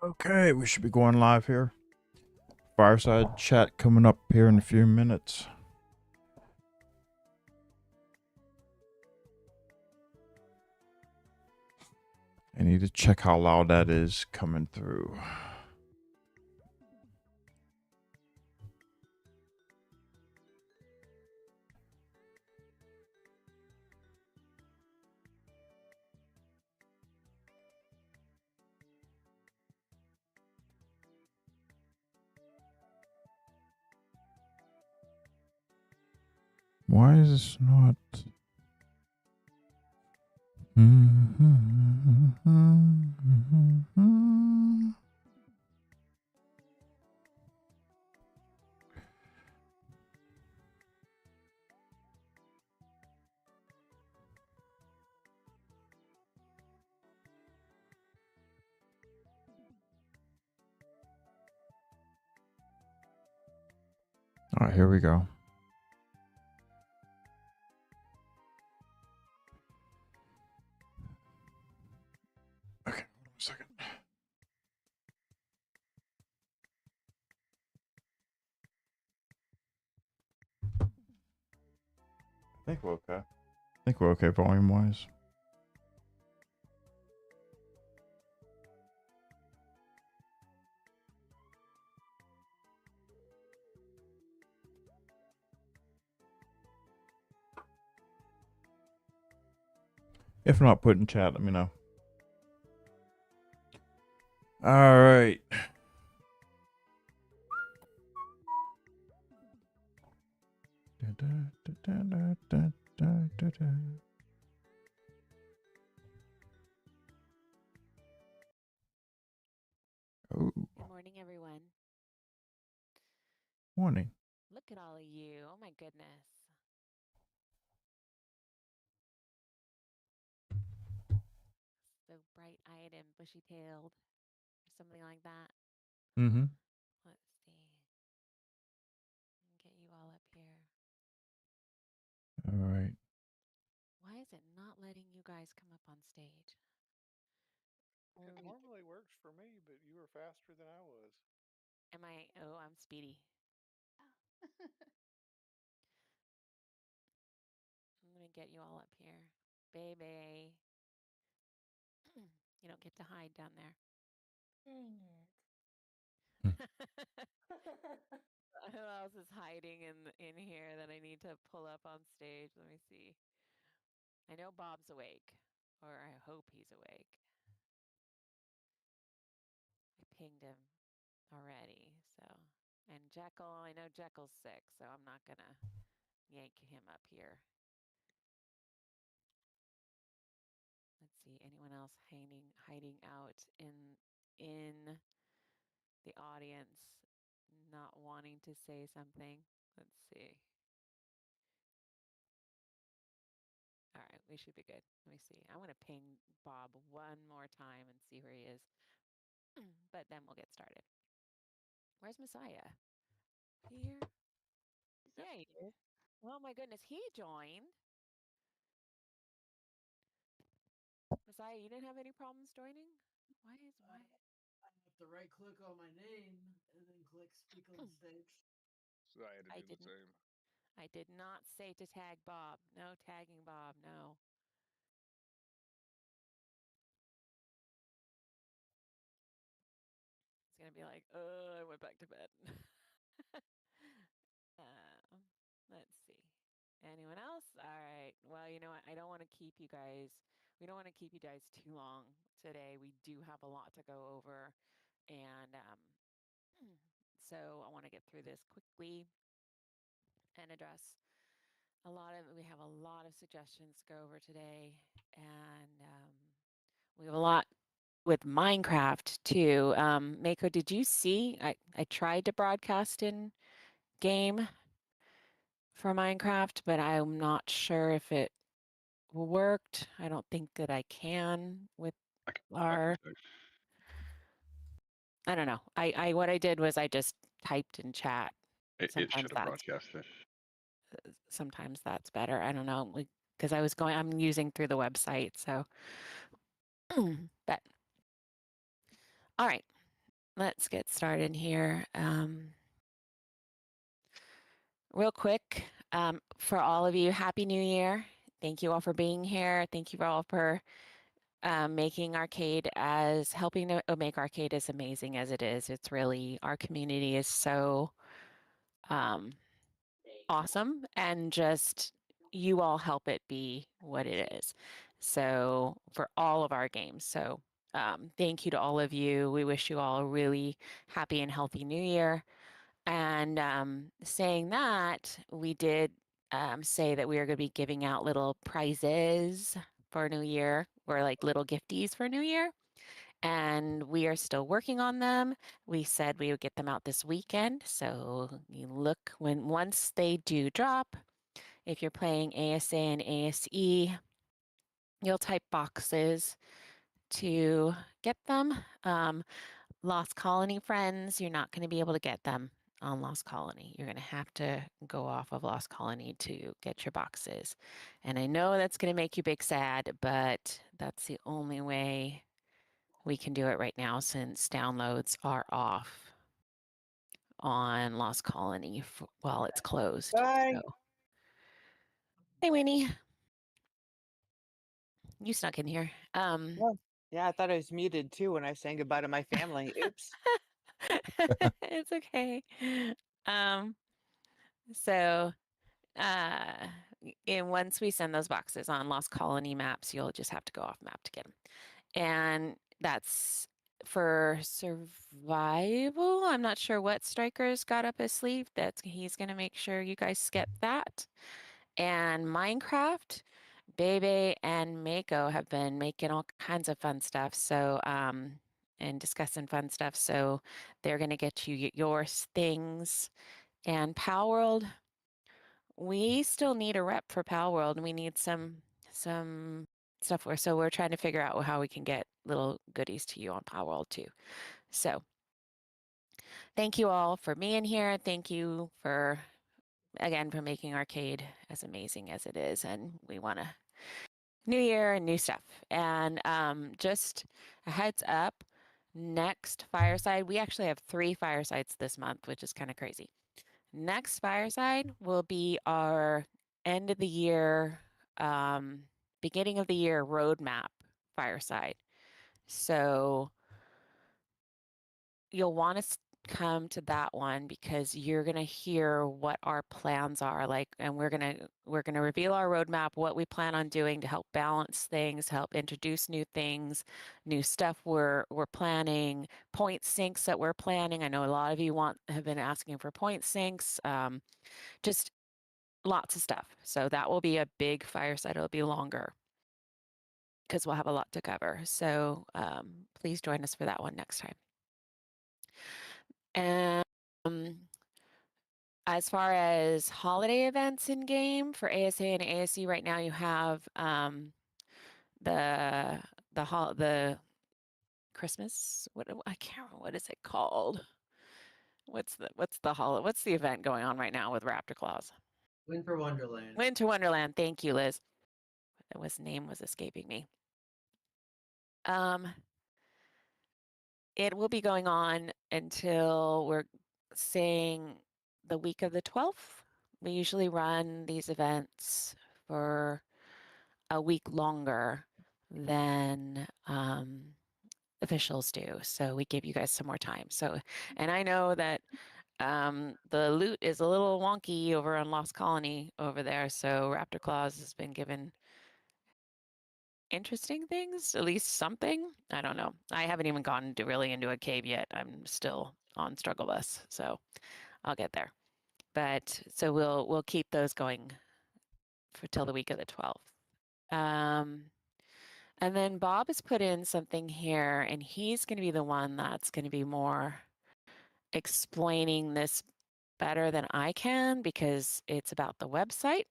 Okay, we should be going live here. Fireside chat coming up here in a few minutes. I need to check how loud that is coming through. Why is this not? All right, here we go. Okay, hold on a second. I think we're okay. I think we're okay volume-wise. If not, put in chat, let me know. All right. Oh. Good morning, everyone. Morning. Look at all of you. Oh, my goodness. So bright-eyed and bushy-tailed, or something like that. Mm-hmm. Let's see. Get you all up here. All right. Why is it not letting you guys come up on stage? It normally works for me, but you were faster than I was. Am I? Oh, I'm speedy. I'm going to get you all up here. Baby. You don't get to hide down there. Dang it. Who else is hiding in here that I need to pull up on stage? Let me see. I know Bob's awake, or I hope he's awake. I pinged him already, so. And Jekyll, I know Jekyll's sick, so I'm not gonna yank him up here. Let's see, anyone else hiding out in the audience, not wanting to say something? Let's see. All right, we should be good. Let me see. I want to ping Bob one more time and see where he is. But then we'll get started. Where's Messiah? Here? Yeah, he is. Oh my goodness, he joined. Messiah, you didn't have any problems joining? Why? I have to right click on my name and then click speak on stage. So I had to do the same. I did not say to tag Bob. No tagging Bob, no. It's gonna be like, I went back to bed. Let's see. Anyone else? All right. Well, you know what? I don't want to keep you guys. We don't want to keep you guys too long today. We do have a lot to go over, and so I want to get through this quickly and address a lot of. We have a lot of suggestions to go over today, and we have a lot with Minecraft too. Mako, did you see? I tried to broadcast in game for Minecraft, but I'm not sure if it worked. I don't think that I can with our. I don't know. I what I did was I just typed in chat. It should have broadcasted. Sometimes that's better. I don't know, because I'm using through the website, so. But all right. let's get started here. Real quick, for all of you, Happy New Year. Thank you all for being here. Thank you all for making ARKADE helping to make ARKADE as amazing as it is. It's really, our community is so awesome, and just you all help it be what it is. So for all of our games. So thank you to all of you. We wish you all a really happy and healthy new year. And saying that, we did say that we are going to be giving out little prizes for New Year, or like little gifties for New Year. And we are still working on them. We said we would get them out this weekend. So you look once they do drop. If you're playing ASA and ASE, you'll type boxes to get them. Lost Colony friends, you're not going to be able to get them on Lost Colony. You're going to have to go off of Lost Colony to get your boxes. And I know that's going to make you big sad, but that's the only way we can do it right now, since downloads are off on Lost Colony while it's closed. Bye. So. Hey, Winnie. You snuck in here. Yeah, I thought I was muted too when I was saying goodbye to my family. Oops. It's okay. So and once we send those boxes on Lost Colony maps, you'll just have to go off map to get them. And that's for survival. I'm not sure what Striker's got up his sleeve. He's going to make sure you guys skip that. And Minecraft, Bebe and Mako have been making all kinds of fun stuff. So, and discussing fun stuff. So they're going to get you your things. And Power World, we still need a rep for Power World, and we need some stuff. So we're trying to figure out how we can get little goodies to you on Power World too. So thank you all for being here. Thank you for making ARKADE as amazing as it is. And we want to new year and new stuff. And just a heads up, next Fireside, we actually have 3 Firesides this month, which is kind of crazy. Next Fireside will be our end of the year, beginning of the year roadmap Fireside. So you'll want to come to that one, because you're going to hear what our plans are like, and we're going to reveal our roadmap, what we plan on doing to help balance things, help introduce new things, new stuff we're planning, point syncs that we're planning. I know a lot of you have been asking for point syncs, just lots of stuff. So that will be a big Fireside. It'll be longer because we'll have a lot to cover. So please join us for that one next time. And as far as holiday events in game for ASA and ASE, right now you have the Christmas. I can't remember, what is it called? What's the event going on right now with Raptor Claws? Winter Wonderland. Winter Wonderland. Thank you, Liz. Name was escaping me. It will be going on until we're saying the week of the 12th. We usually run these events for a week longer than officials do. So we give you guys some more time. So, and I know that the loot is a little wonky over on Lost Colony over there. So Raptor Claws has been given interesting things, at least something. I don't know. I haven't even gone really into a cave yet. I'm still on struggle bus, so I'll get there. But so we'll keep those going for till the week of the 12th. And then Bob has put in something here, and he's going to be the one that's going to be more explaining this better than I can, because it's about the website.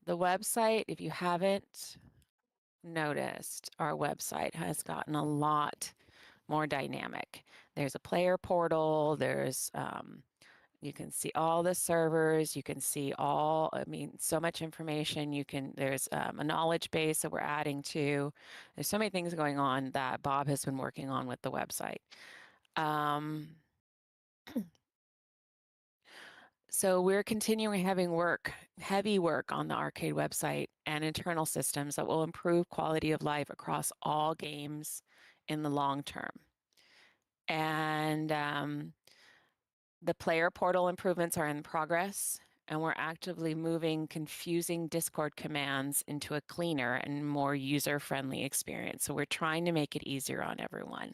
The website, if you haven't noticed, our website has gotten a lot more dynamic. There's a player portal, there's You can see all the servers. You can see all, I mean, so much information. There's a knowledge base that we're adding to. There's so many things going on that Bob has been working on with the website. So we're continuing having heavy work on the ARKADE website and internal systems that will improve quality of life across all games in the long term. And the player portal improvements are in progress, and we're actively moving confusing Discord commands into a cleaner and more user-friendly experience. So we're trying to make it easier on everyone.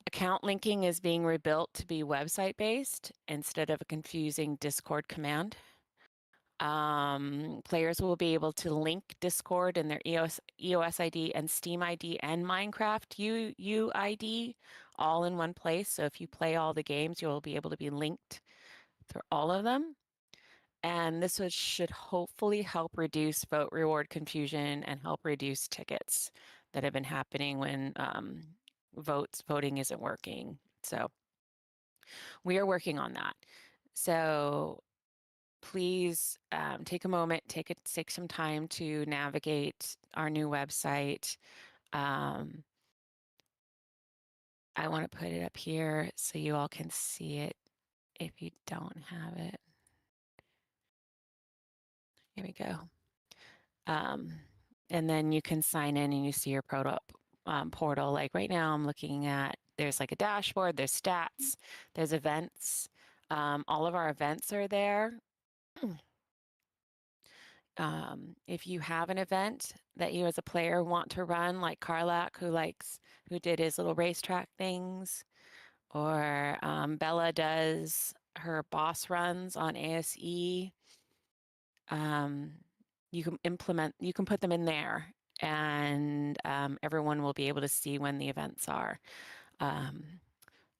Account linking is being rebuilt to be website-based instead of a confusing Discord command. Players will be able to link Discord in their EOS ID and Steam ID and Minecraft UID all in one place. So if you play all the games, you'll be able to be linked through all of them. And this should hopefully help reduce vote reward confusion and help reduce tickets that have been happening when voting isn't working. So we are working on that. So please take a moment, take some time to navigate our new website. I want to put it up here so you all can see it if you don't have it. Here we go. And then you can sign in and you see your portal. Like right now I'm looking at, there's like a dashboard, there's stats, there's events. All of our events are there. If you have an event that you as a player want to run, like Carlac, who did his little racetrack things, or Bella does her boss runs on ASE, you can put them in there, and everyone will be able to see when the events are.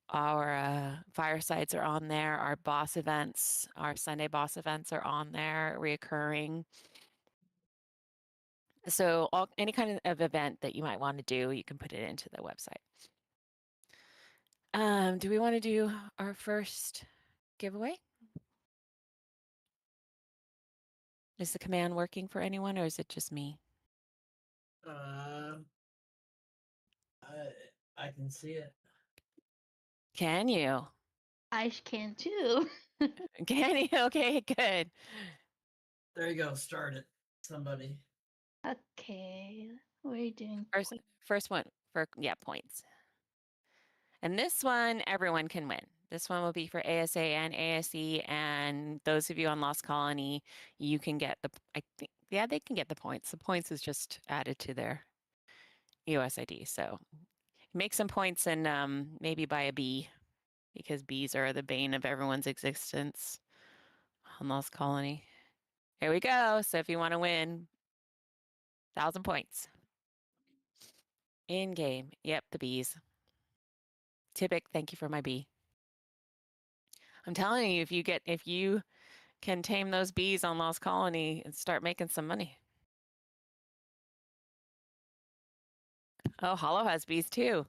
Our firesides are on there. Our boss events, our Sunday boss events are on there, reoccurring. So any kind of event that you might want to do, you can put it into the website. Do we want to do our first giveaway? Is the command working for anyone, or is it just me? I can see it. Can you? I can too. Can you? Okay, good. There you go. Start it. Somebody. Okay, what are you doing? First one for points. And this one, everyone can win. This one will be for ASA and ASE, and those of you on Lost Colony, you can get they can get the points. The points is just added to their EOS ID. So make some points and maybe buy a bee, because bees are the bane of everyone's existence on Lost Colony. Here we go. So if you want to win 1,000 points in game, yep, the bees. Tibic, thank you for my bee. I'm telling you, if you can tame those bees on Lost Colony and start making some money. Oh, Hollow has bees too.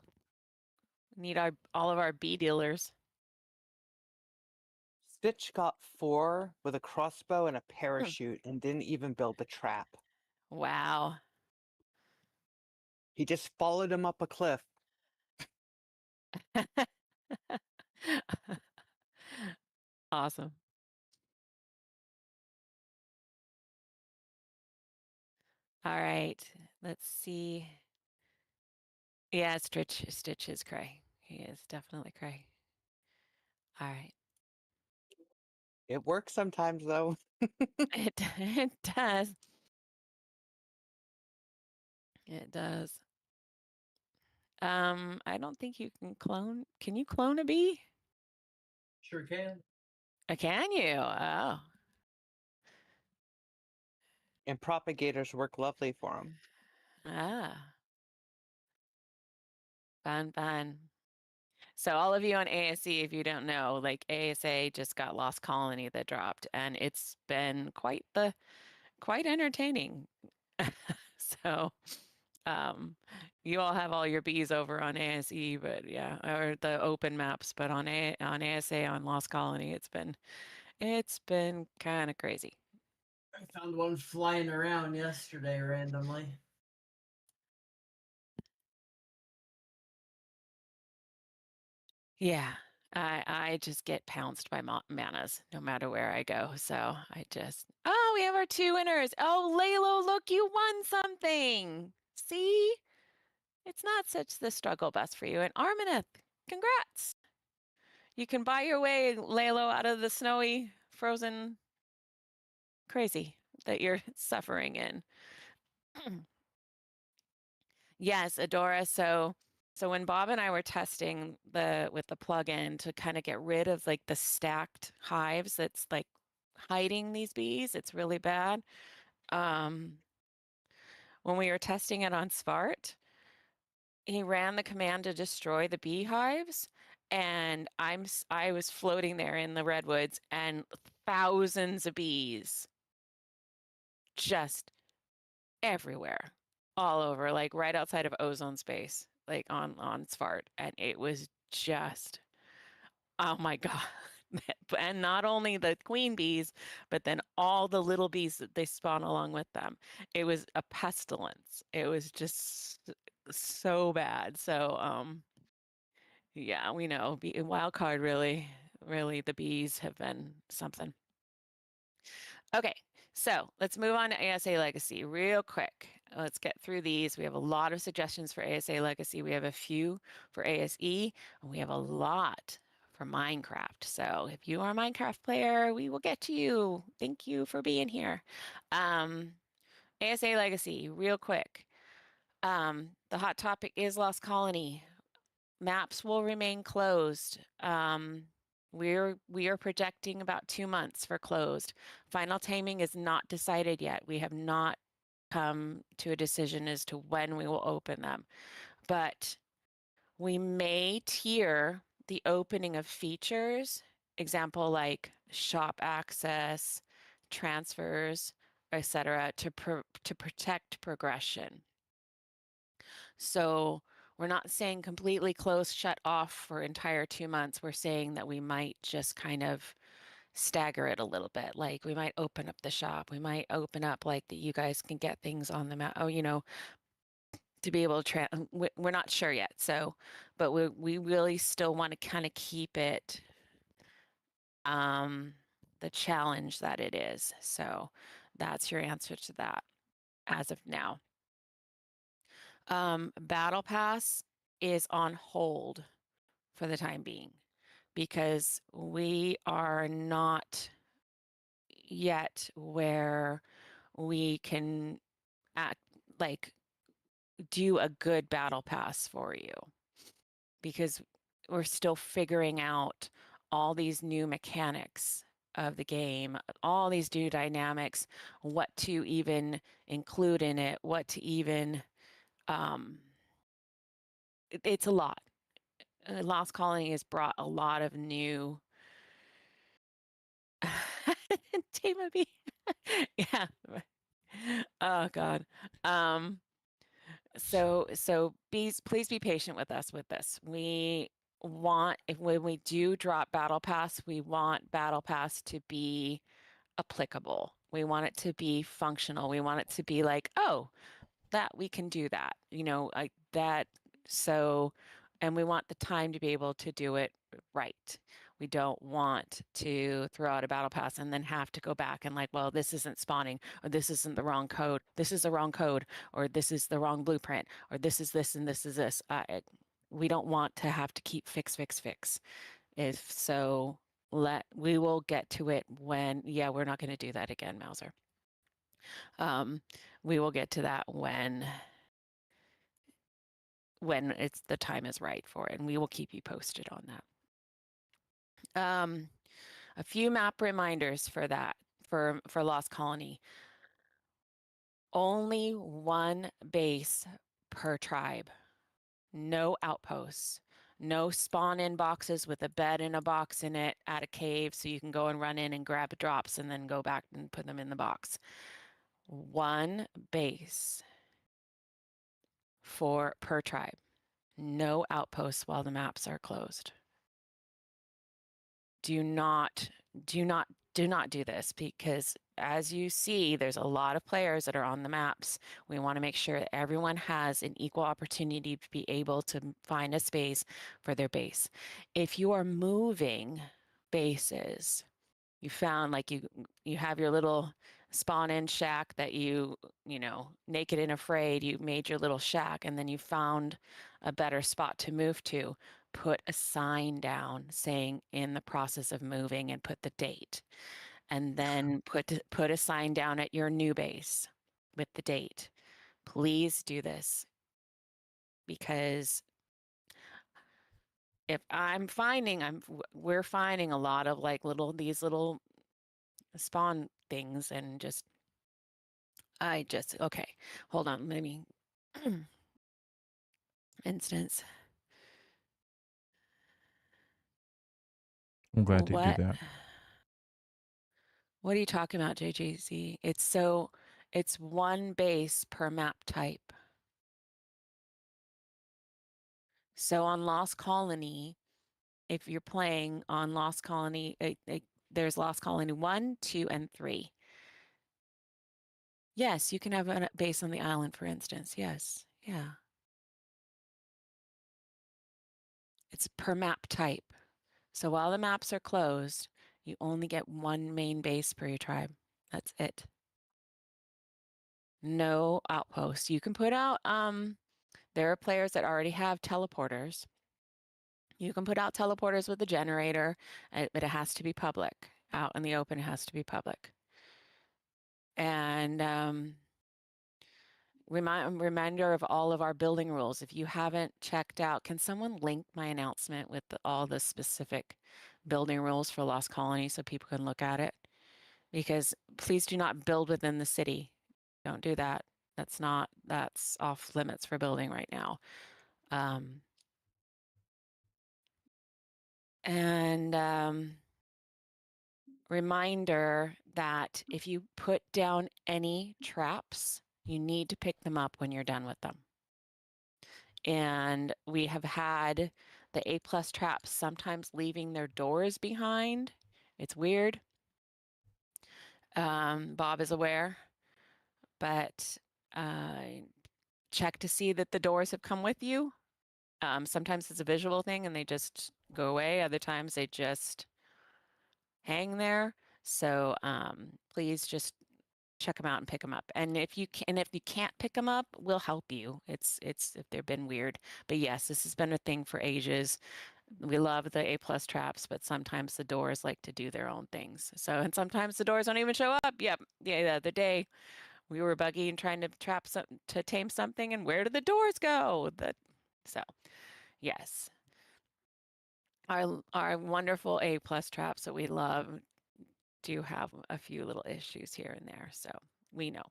Need all of our bee dealers. Stitch got 4 with a crossbow and a parachute and didn't even build the trap. Wow. He just followed him up a cliff. Awesome. All right, let's see. Yeah, Stitch is cray. He is definitely cray. All right. It works sometimes, though. It does. It does. I don't think you can clone. Can you clone a bee? Sure can. Can you? Oh. And propagators work lovely for him. Ah. Fun. So all of you on ASE, if you don't know, like ASA just got Lost Colony that dropped, and it's been quite entertaining. So You all have all your bees over on ASE, but yeah, or the open maps, but on ASA on Lost Colony, it's been kind of crazy. I found one flying around yesterday randomly. Yeah, I just get pounced by manas no matter where I go. So I just, oh, we have our 2 winners. Oh, Lalo, look, you won something. See? It's not such the struggle bus for you. And Armineth, congrats. You can buy your way, Lalo, out of the snowy, frozen crazy that you're suffering in. Yes, Adora. So when Bob and I were testing with the plugin to kind of get rid of like the stacked hives that's like hiding these bees, it's really bad. When we were testing it on Svart, he ran the command to destroy the beehives, and I was floating there in the redwoods, and thousands of bees just everywhere, all over, like right outside of ozone space, like on Svart, and it was just, oh my God. And not only the queen bees, but then all the little bees that they spawn along with them. It was a pestilence. It was just so bad. So, yeah, we know. Wild card, really, the bees have been something. Okay, so let's move on to ASA Legacy real quick. Let's get through these. We have a lot of suggestions for ASA Legacy. We have a few for ASE, and we have a lot for Minecraft. So if you are a Minecraft player, we will get to you. Thank you for being here. ASA Legacy, real quick. The hot topic is Lost Colony. Maps will remain closed. We are projecting about 2 months for closed. Final timing is not decided yet. We have not come to a decision as to when we will open them, but we may tier the opening of features, example like shop access, transfers, etc., to protect progression. So we're not saying completely close, shut off for entire 2 months. We're saying that we might just kind of stagger it a little bit. Like we might open up the shop. We might open up like that you guys can get things on the map. Oh, to be able to we're not sure yet. So, but we really still want to kind of keep it the challenge that it is. So that's your answer to that as of now. Battle Pass is on hold for the time being because we are not yet where we can do a good battle pass for you, because we're still figuring out all these new mechanics of the game, all these new dynamics, what to even include in it, what to even it's a lot. Lost Colony has brought a lot of new Tama B. Yeah. Oh God. So please be patient with us with this. We want, when we do drop Battle Pass, we want Battle Pass to be applicable. We want it to be functional. We want it to be like, oh, that we can do that, like that. So, and we want the time to be able to do it right. We don't want to throw out a battle pass and then have to go back and like, well, this isn't spawning, or this isn't the wrong code. This is the wrong code, or this is the wrong blueprint, or this is this and this is this. We don't want to have to keep fix. If so, we will get to it when, yeah, we're not going to do that again, Mauser. We will get to that when it's the time is right for it, and we will keep you posted on that. A few map reminders for that, for Lost Colony. Only one base per tribe. No outposts. No spawn-in boxes with a bed and a box in it at a cave so you can go and run in and grab drops and then go back and put them in the box. One base. per tribe. No outposts while the maps are closed. Do not do this, because as you see, there's a lot of players that are on the maps. We want to make sure that everyone has an equal opportunity to be able to find a space for their base. If you are moving bases, you found like you have your little spawn-in shack that you know, naked and afraid, you made your little shack, and then you found a better spot to move to, put a sign down saying in the process of moving and put the date. And then put a sign down at your new base with the date. Please do this, because if we're finding a lot of like these little spawn things, and okay, hold on, let me instance. I'm glad to do What? that. What are you talking about, JJZ? It's one base per map type. So on Lost Colony, if you're playing on Lost Colony, there's Lost Colony 1, 2, and 3. Yes, you can have a base on the island, for instance. Yes, yeah. It's per map type. So while the maps are closed, you only get one main base per your tribe. That's it. No outposts. You can put out, there are players that already have teleporters. You can put out teleporters with a generator, but it has to be public. Out in the open, it has to be public. And reminder of all of our building rules. If you haven't checked out, can someone link my announcement with all the specific building rules for Lost Colony so people can look at it? Because please do not build within the city. Don't do that. That's off limits for building right now. Reminder that if you put down any traps, you need to pick them up when you're done with them. And we have had the A+ traps sometimes leaving their doors behind. It's weird. Bob is aware, but check to see that the doors have come with you. Sometimes it's a visual thing and they just go away. Other times they just hang there. So please just check them out and pick them up. And if you can't pick them up, we'll help you. It's if they've been weird. But yes, this has been a thing for ages. We love the A+ traps, but sometimes the doors like to do their own things. So, and sometimes the doors don't even show up. Yep. Yeah, the other day we were buggy and trying to tame something, and where did the doors go? So yes. Our wonderful A+ traps that we love do have a few little issues here and there, so we know.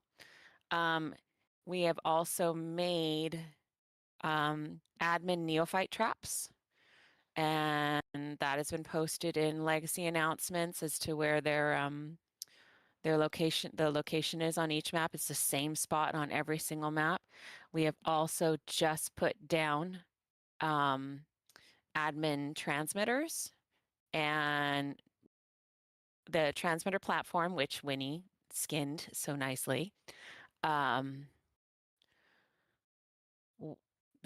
We have also made admin neophyte traps, and that has been posted in legacy announcements as to where their location is on each map. It's the same spot on every single map. We have also just put down admin transmitters, and the transmitter platform, which Winnie skinned so nicely. The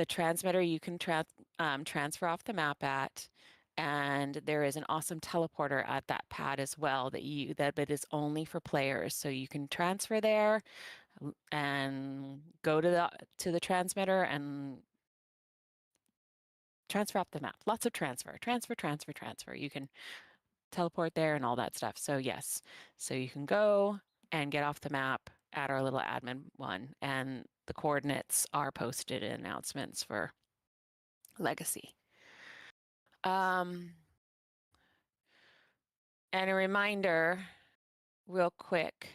transmitter you can transfer off the map at, and there is an awesome teleporter at that pad as well that it is only for players. So you can transfer there and go to the transmitter and transfer off the map. Lots of transfer. You can teleport there and all that stuff. So yes, so you can go and get off the map at our little admin one, and the coordinates are posted in announcements for legacy. And a reminder real quick.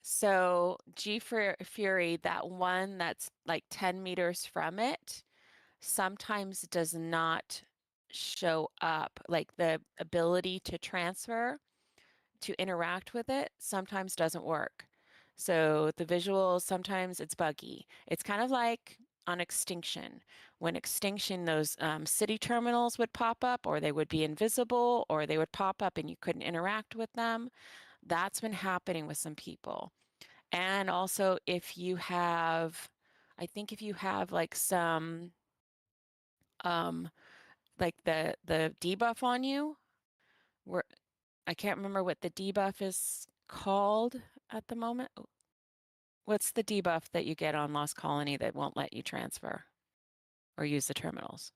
So G Fury, that one that's like 10 meters from it, sometimes does not show up, like the ability to transfer, to interact with it sometimes doesn't work. So the visuals, sometimes it's buggy. It's kind of like on Extinction. When Extinction, those city terminals would pop up, or they would be invisible, or they would pop up and you couldn't interact with them. That's been happening with some people. And also if you have, I think if you have like some, like the debuff on you, where I can't remember what the debuff is called at the moment. What's the debuff that you get on Lost Colony that won't let you transfer or use the terminals?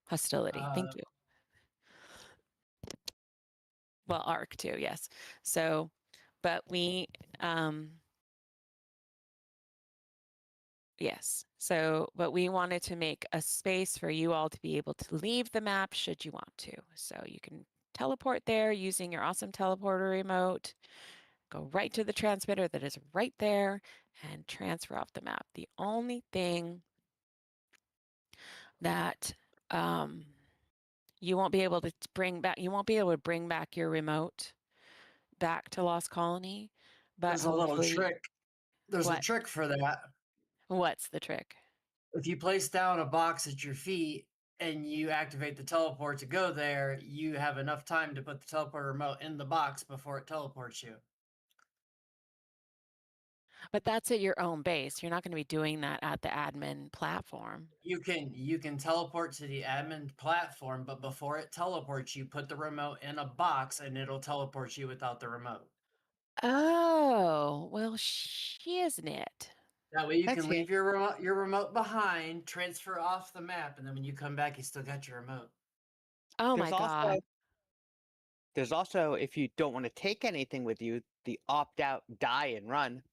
Hostility. Thank you. Well, ARC too, yes. So, but we, yes. So, but we wanted to make a space for you all to be able to leave the map should you want to. So you can teleport there using your awesome teleporter remote, go right to the transmitter that is right there and transfer off the map. The only thing that you won't be able to bring back, you won't be able to bring back your remote back to Lost Colony, but There's a little hopefully, trick. There's a what? trick for that. What's the trick? If you place down a box at your feet and you activate the teleport to go there, you have enough time to put the teleport remote in the box before it teleports you. But that's at your own base. You're not going to be doing that at the admin platform. You can teleport to the admin platform, but before it teleports you, put the remote in a box and it'll teleport you without the remote. Oh, well, isn't it? That way you That's can leave your remote behind, transfer off the map, and then when you come back, you still got your remote. Oh my God. There's also, if you don't want to take anything with you, the opt-out die and run.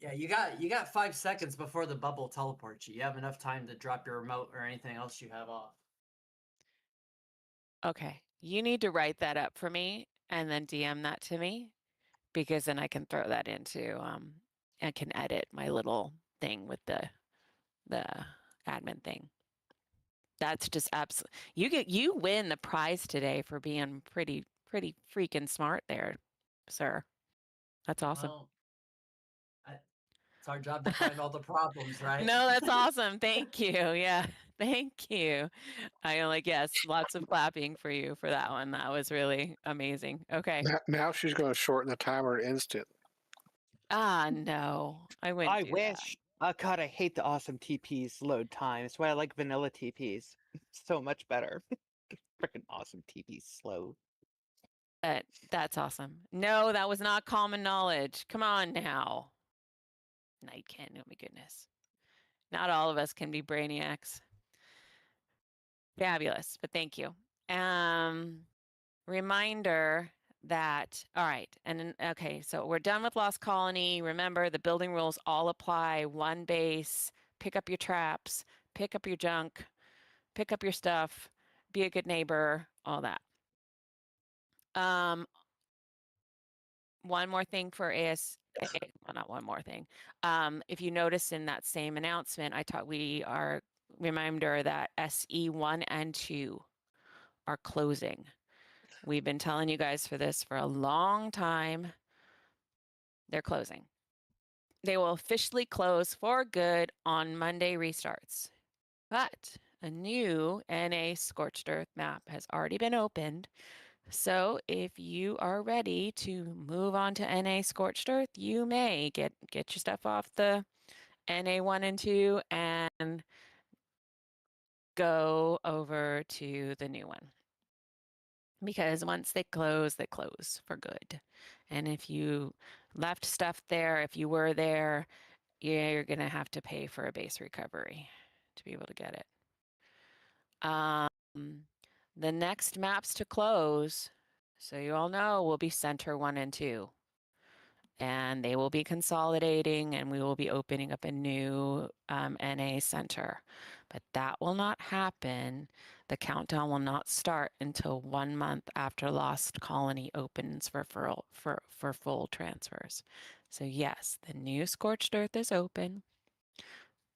Yeah, you got 5 seconds before the bubble teleports you. You have enough time to drop your remote or anything else you have off. Okay. You need to write that up for me and then DM that to me, because then I can throw that into, I can edit my little thing with the admin thing. That's just absolutely, you win the prize today for being pretty freaking smart there, sir. That's awesome. Well, it's our job to find all the problems, right? No, that's awesome. Thank you. Yeah. Thank you. I like, yes, lots of clapping for you for that one. That was really amazing. Okay. Now she's going to shorten the timer to instant. Ah, no, I wouldn't I do wish. God, I hate the awesome TP's load time. It's why I like vanilla TPs. So much better. Freaking awesome TP's slow. that. That's awesome. No, that was not common knowledge. Come on now. Nightkin, oh my goodness. Not all of us can be brainiacs. Fabulous, but thank you. Reminder that, all right, and then, okay, so we're done with Lost Colony. Remember, the building rules all apply. One base, pick up your traps, pick up your junk, pick up your stuff, be a good neighbor, all that. One more thing for well, not one more thing. If you notice in that same announcement, we are reminder that SE1 and 2 are closing. We've been telling you guys for this for a long time. They're closing. They will officially close for good on Monday restarts. But a new NA Scorched Earth map has already been opened. So if you are ready to move on to NA Scorched Earth, you may get your stuff off the NA 1 and 2 and go over to the new one. Because once they close for good. And if you left stuff there, if you were there, you're going to have to pay for a base recovery to be able to get it. The next maps to close, so you all know, will be Center 1 and 2. And they will be consolidating, and we will be opening up a new NA center. But that will not happen. The countdown will not start until 1 month after Lost Colony opens for full transfers. So yes, the new Scorched Earth is open.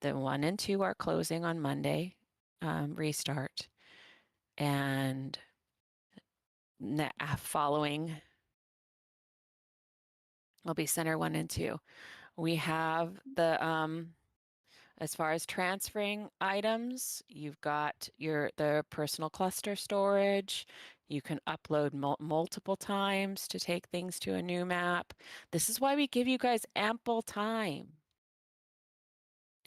The 1 and 2 are closing on Monday, restart. And following will be center 1 and 2. We have the as far as transferring items, you've got the personal cluster storage. You can upload multiple times to take things to a new map. This is why we give you guys ample time.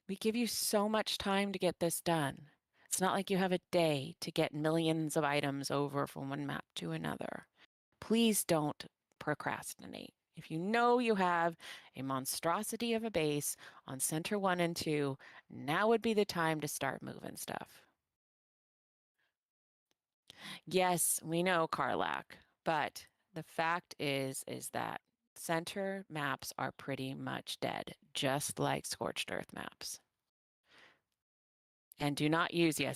We give you so much time to get this done. It's not like you have a day to get millions of items over from one map to another. Please don't procrastinate. If you know you have a monstrosity of a base on center 1 and 2, now would be the time to start moving stuff. Yes, we know Karlak, but the fact is that center maps are pretty much dead, just like Scorched Earth maps. And do not use the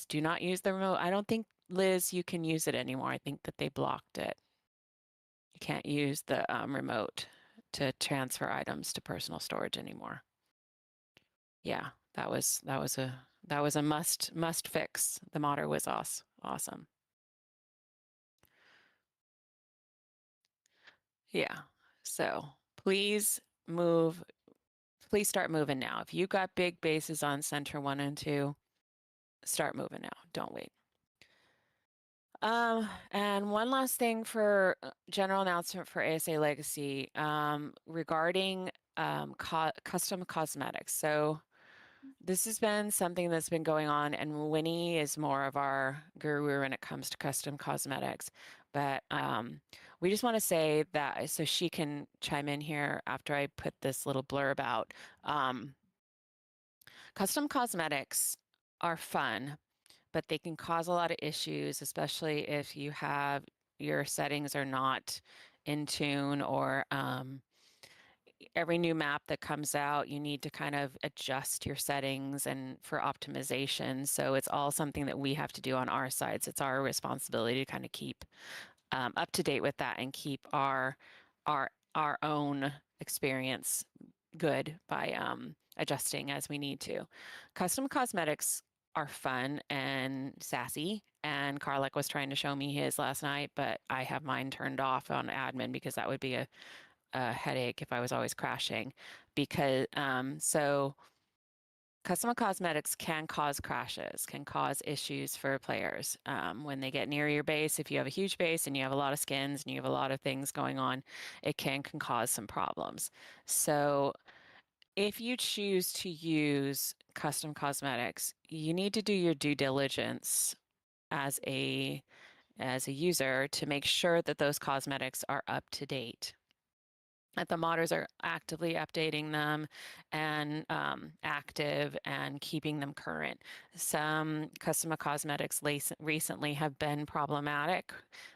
remote. I don't think, Liz, you can use it anymore. I think that they blocked it. You can't use the remote to transfer items to personal storage anymore. Yeah, that was a must fix. The modder was awesome. Yeah, so please start moving now. If you got big bases on center 1 and 2, start moving now. Don't wait. And one last thing for general announcement for ASA Legacy regarding custom cosmetics. So this has been something that's been going on, and Winnie is more of our guru when it comes to custom cosmetics. But we just want to say that, so she can chime in here after I put this little blurb out. Custom cosmetics are fun, but they can cause a lot of issues, especially if your settings are not in tune, or every new map that comes out, you need to kind of adjust your settings and for optimization. So it's all something that we have to do on our sides. It's our responsibility to kind of keep up to date with that and keep our own experience good by adjusting as we need to. Custom cosmetics are fun and sassy, and Karlak was trying to show me his last night, but I have mine turned off on admin because that would be a headache if I was always crashing. Because so custom cosmetics can cause crashes, can cause issues for players when they get near your base. If you have a huge base and you have a lot of skins and you have a lot of things going on, it can cause some problems. So if you choose to use custom cosmetics, you need to do your due diligence as a user to make sure that those cosmetics are up to date, that the modders are actively updating them and active and keeping them current. Some custom cosmetics recently have been problematic.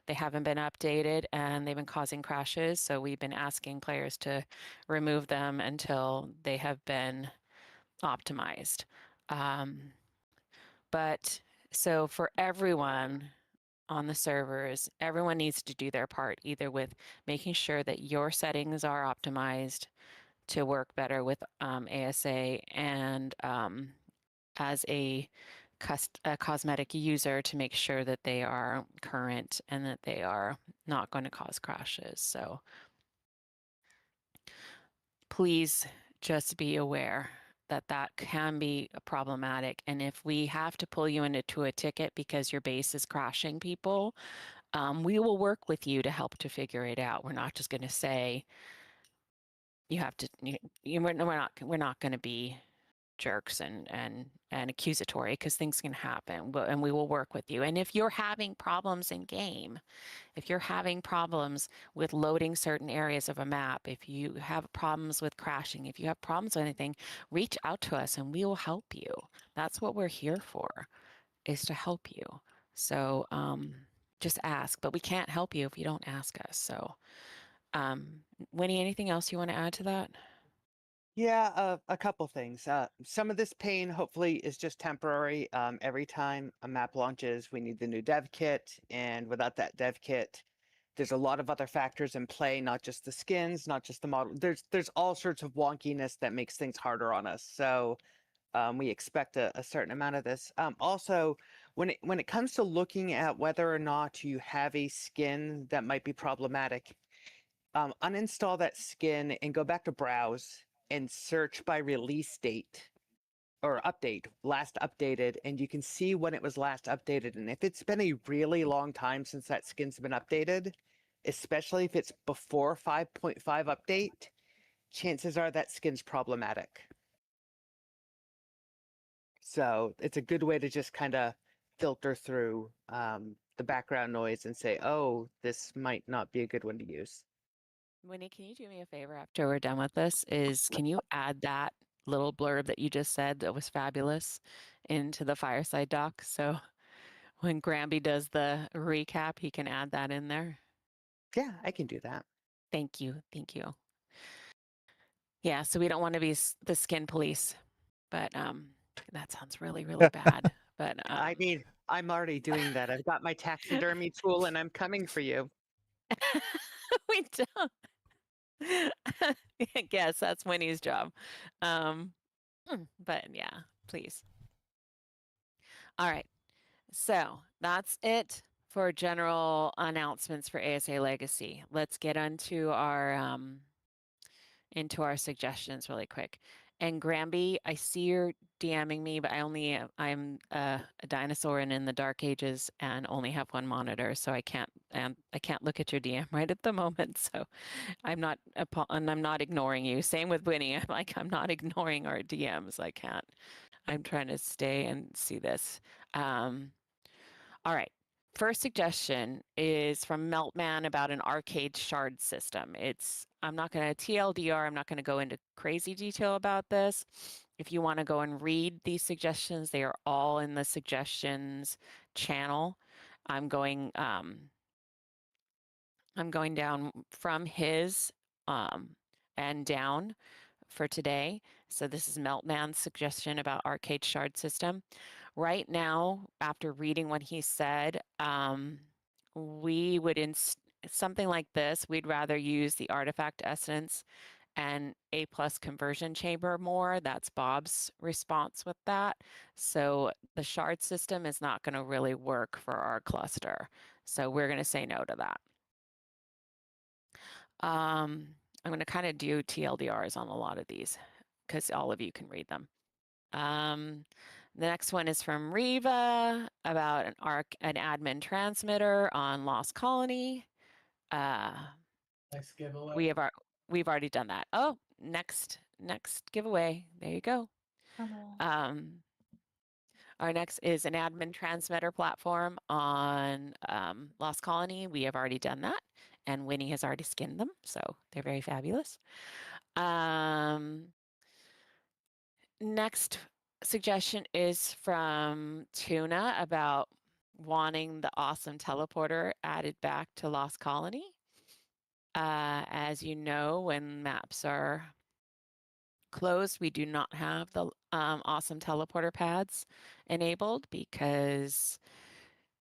They haven't been updated and they've been causing crashes. So we've been asking players to remove them until they have been optimized. But so for everyone on the servers, everyone needs to do their part, either with making sure that your settings are optimized to work better with ASA, and as a cosmetic user to make sure that they are current and that they are not going to cause crashes. So please just be aware that that can be problematic. And if we have to pull you into a ticket because your base is crashing people, we will work with you to help to figure it out. We're not just going to say you have to. We're not going to be jerks and accusatory, because things can happen, and we will work with you. And if you're having problems in game, if you're having problems with loading certain areas of a map, if you have problems with crashing, if you have problems with anything, reach out to us and we will help you. That's what we're here for, is to help you. So just ask, but we can't help you if you don't ask us. So Winnie, anything else you want to add to that? Yeah, a couple things. Some of this pain hopefully is just temporary. Every time a map launches, we need the new dev kit, and without that dev kit, there's a lot of other factors in play, not just the skins, not just the model. There's all sorts of wonkiness that makes things harder on us. So we expect a certain amount of this. Also, when it comes to looking at whether or not you have a skin that might be problematic, uninstall that skin and go back to browse and search by release date or update, last updated, and you can see when it was last updated. And if it's been a really long time since that skin's been updated, especially if it's before 5.5 update, chances are that skin's problematic. So it's a good way to just kind of filter through the background noise and say, oh, this might not be a good one to use. Winnie, can you do me a favor after we're done with this? Can you add that little blurb that you just said that was fabulous into the Fireside doc? So when Gramby does the recap, he can add that in there. Yeah, I can do that. Thank you. Thank you. Yeah, so we don't want to be the skin police, but that sounds really, really bad. But I mean, I'm already doing that. I've got my taxidermy tool and I'm coming for you. we don't. I guess that's Winnie's job. But yeah, please. All right. So that's it for general announcements for ASA Legacy. Let's get into our suggestions really quick. And Gramby, I see you're DMing me, but I'm a dinosaur and in the dark ages and only have one monitor, so I can't look at your DM right at the moment. So I'm not ignoring you. Same with Winnie. I'm not ignoring our DMs. I can't. I'm trying to stay and see this. All right. First suggestion is from Meltman about an ARKADE shard system. I'm not going to TLDR, I'm not going to go into crazy detail about this. If you want to go and read these suggestions, they are all in the suggestions channel. I'm going down from his and down for today. So this is Meltman's suggestion about ARKADE shard system. Right now, after reading what he said, we would something like this, we'd rather use the artifact essence and A+ conversion chamber more. That's Bob's response with that. So the shard system is not going to really work for our cluster. So we're going to say no to that. I'm going to kind of do TLDRs on a lot of these because all of you can read them. The next one is from Riva about an admin transmitter on Lost Colony. Next giveaway. We've already done that. Oh, next giveaway. There you go. Our next is an admin transmitter platform on Lost Colony. We have already done that, and Winnie has already skinned them, so they're very fabulous. Next suggestion is from Tuna about wanting the awesome teleporter added back to Lost Colony. As you know, when maps are closed, we do not have the awesome teleporter pads enabled because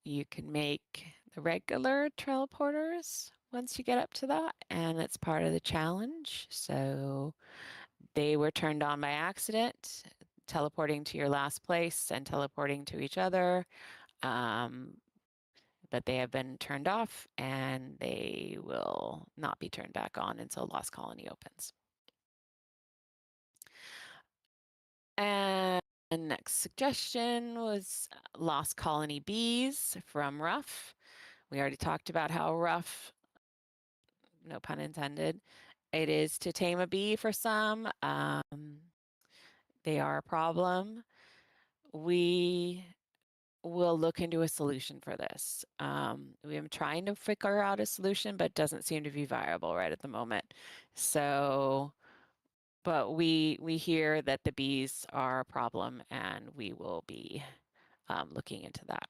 you can make the regular teleporters once you get up to that, and it's part of the challenge. So they were turned on by accident, teleporting to your last place and teleporting to each other. But they have been turned off and they will not be turned back on until Lost Colony opens. And the next suggestion was Lost Colony bees from Ruff. We already talked about how rough, no pun intended, it is to tame a bee for some. They are a problem. We will look into a solution for this. We are trying to figure out a solution, but it doesn't seem to be viable right at the moment. So, but we hear that the bees are a problem and we will be looking into that.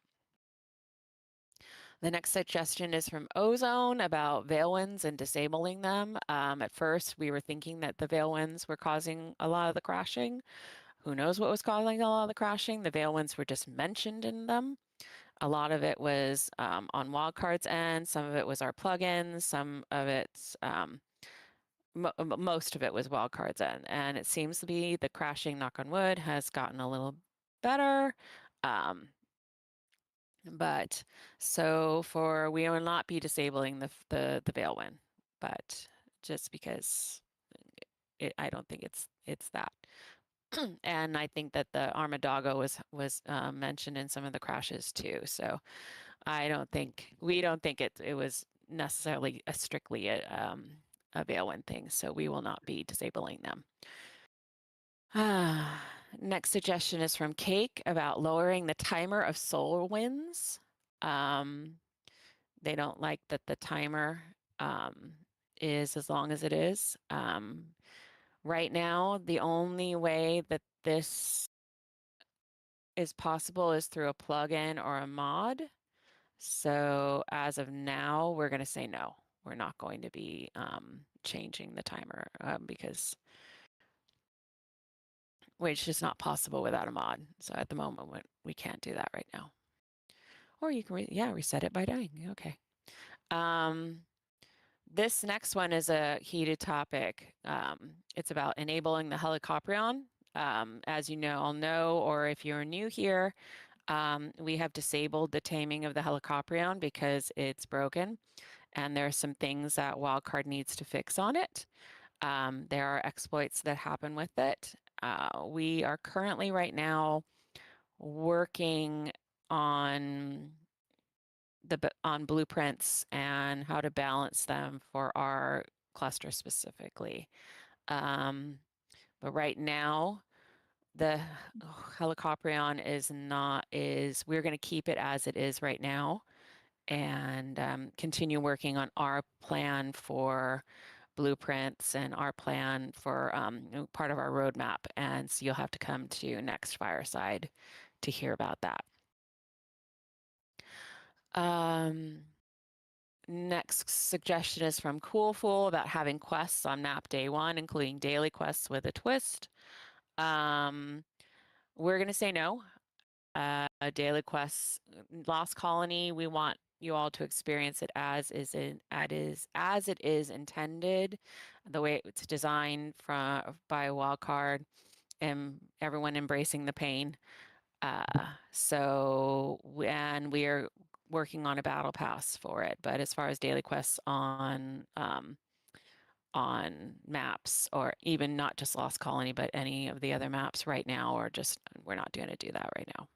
The next suggestion is from Ozone about Veilwinds and disabling them. At first, we were thinking that the Veilwinds were causing a lot of the crashing. Who knows what was causing a lot of the crashing? The Veilwinds were just mentioned in them. A lot of it was on Wildcard's end. Some of it was our plugins. Some of it's, most of it was Wildcard's end. And it seems to be the crashing, knock on wood, has gotten a little better. But so we will not be disabling the Veilwind. but just because I don't think it's that. And I think that the Armadago was mentioned in some of the crashes too. So we don't think it was necessarily strictly a Veilwind thing. So we will not be disabling them. Next suggestion is from Cake about lowering the timer of solar winds. They don't like that the timer is as long as it is. Right now, the only way that this is possible is through a plugin or a mod. So as of now, we're going to say no. We're not going to be changing the timer because it's just not possible without a mod. So at the moment, we can't do that right now. Or you can, reset it by dying. Okay. This next one is a heated topic. It's about enabling the Helicoprion. As you know, or if you're new here, we have disabled the taming of the Helicoprion because it's broken, and there are some things that Wildcard needs to fix on it. There are exploits that happen with it. We are currently right now working on blueprints and how to balance them for our cluster specifically. But right now, the Helicoprion we're going to keep it as it is right now and continue working on our plan for blueprints and our plan for part of our roadmap. And so you'll have to come to next Fireside to hear about that. Next suggestion is from Coolfool about having quests on map day 1, including daily quests with a twist. We're going to say no. Daily quests, Lost Colony, we want you all to experience it as it is intended, the way it's designed by Wildcard, and everyone embracing the pain. And we are working on a battle pass for it. But as far as daily quests on maps, or even not just Lost Colony, but any of the other maps right now, we're not going to do that right now.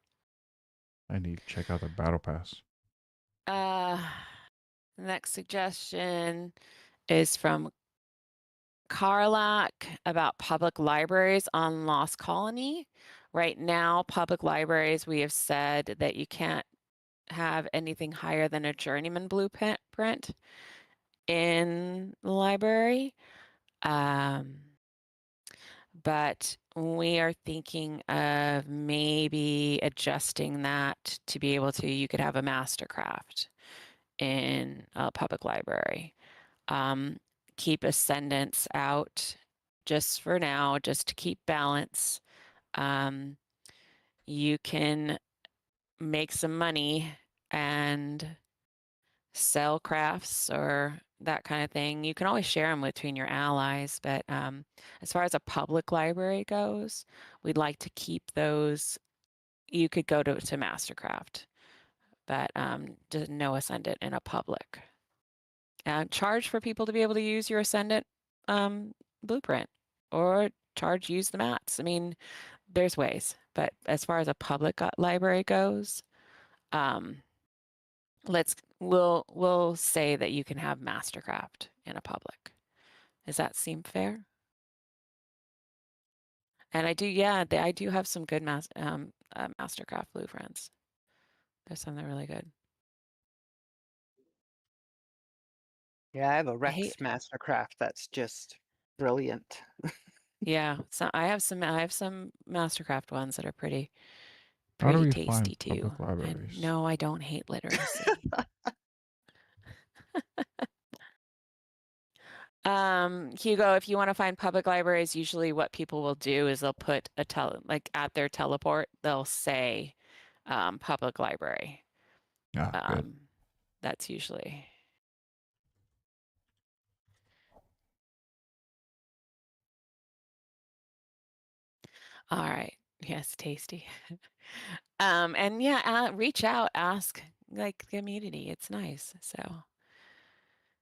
I need to check out the battle pass. Next suggestion is from Carlac about public libraries on Lost Colony. Right now, public libraries, we have said that you can't have anything higher than a journeyman blueprint in the library. But we are thinking of maybe adjusting that to be able to, you could have a mastercraft in a public library. Keep Ascendants out just for now, just to keep balance. You can make some money and sell crafts or that kind of thing. You can always share them between your allies, but as far as a public library goes, we'd like to keep those. You could go to Mastercraft, but no Ascendant in a public. Charge for people to be able to use your Ascendant blueprint, or use the mats. I mean, there's ways, but as far as a public library goes, we'll say that you can have Mastercraft in a public. Does that seem fair? And I do have some good Mastercraft blueprints. There's some that are really good. Yeah, I have a Rex Mastercraft that's just brilliant. Yeah, so I have some Mastercraft ones that are pretty How do we tasty find too. public libraries? No, I don't hate literacy. Hugo, if you want to find public libraries, usually what people will do is they'll put at their teleport, they'll say public library. Good. That's usually. All right. Yes, tasty. And yeah, reach out, ask like the community. It's nice. So,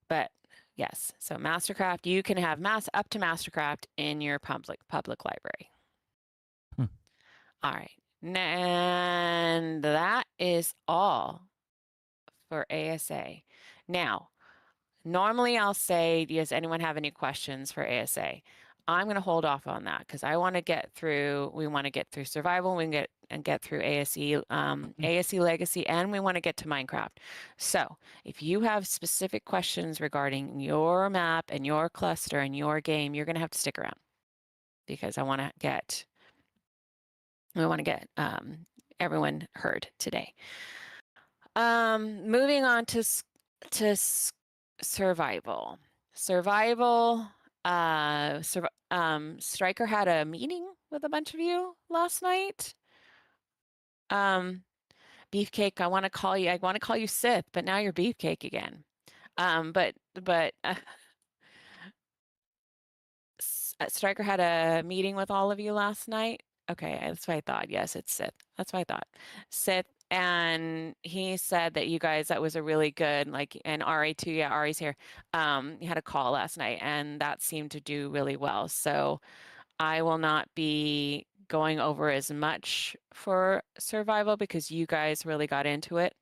but Yes. So Mastercraft, you can have up to Mastercraft in your public library. Hmm. All right. And that is all for ASA. Now, normally I'll say, does anyone have any questions for ASA? I'm going to hold off on that because we want to get through survival, we get through ASE Legacy, and we want to get to Minecraft. So if you have specific questions regarding your map and your cluster and your game, you're going to have to stick around because I want to get everyone heard today. Moving on to survival. Striker had a meeting with a bunch of you last night. Beefcake, I want to call you Sith, but now you're Beefcake again. Striker had a meeting with all of you last night. Okay, that's what I thought. Yes, it's Sith. That's what I thought. Sith, and he said that you guys, that was a really good, and RA2, yeah, Ari's here. You had a call last night, and that seemed to do really well. So I will not be going over as much for survival because you guys really got into it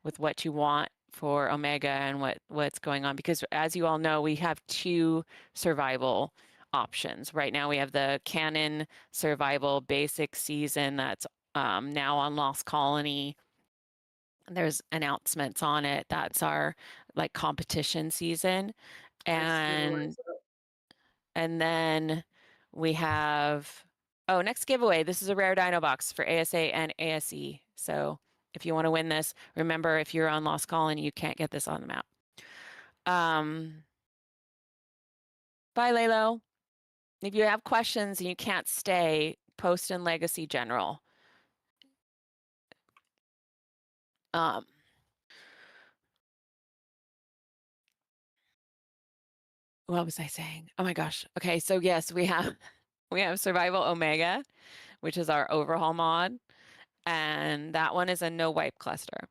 with what you want for Omega and what's going on. Because as you all know, we have 2 survival options. Right now we have the Canon Survival Basic Season that's now on Lost Colony. There's announcements on it. That's our competition season. And then we have, next giveaway. This is a rare dino box for ASA and ASE. So if you want to win this, remember, if you're on Lost Colony, you can't get this on the map. Bye, Lalo. If you have questions and you can't stay, post in Legacy General. What was I saying? Oh my gosh. Okay, so yes, we have Survival Omega, which is our overhaul mod, and that one is a no wipe cluster.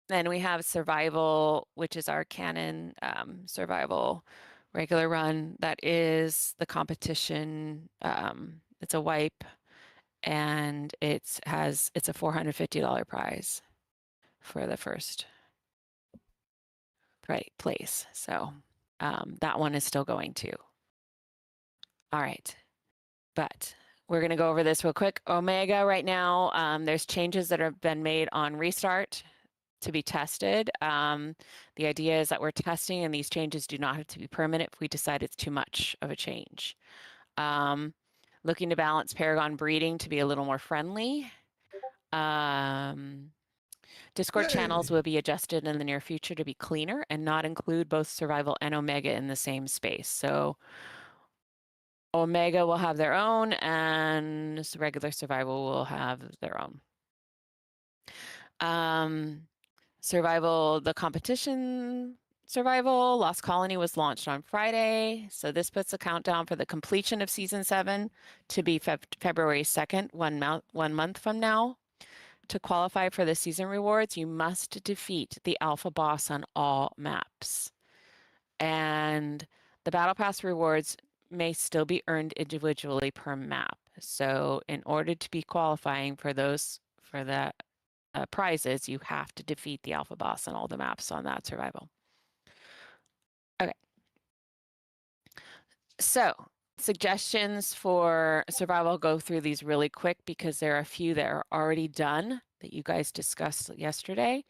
Then we have Survival, which is our Canon Survival regular run. That is the competition. It's a wipe, and it's a $450 prize for the first place. So that one is still going too. All right, but we're going to go over this real quick. Omega right now, there's changes that have been made on restart to be tested. The idea is that we're testing, and these changes do not have to be permanent if we decide it's too much of a change. Looking to balance Paragon breeding to be a little more friendly. Discord channels will be adjusted in the near future to be cleaner and not include both Survival and Omega in the same space. So Omega will have their own, and regular Survival will have their own. Survival, the competition Survival, Lost Colony was launched on Friday. So this puts a countdown for the completion of Season 7 to be February 2nd, 1 month from now. To qualify for the season rewards, you must defeat the alpha boss on all maps. And the Battle Pass rewards may still be earned individually per map. So in order to be qualifying for that prizes, you have to defeat the alpha boss on all the maps on that survival. Okay. So suggestions for survival, go through these really quick because there are a few that are already done that you guys discussed yesterday.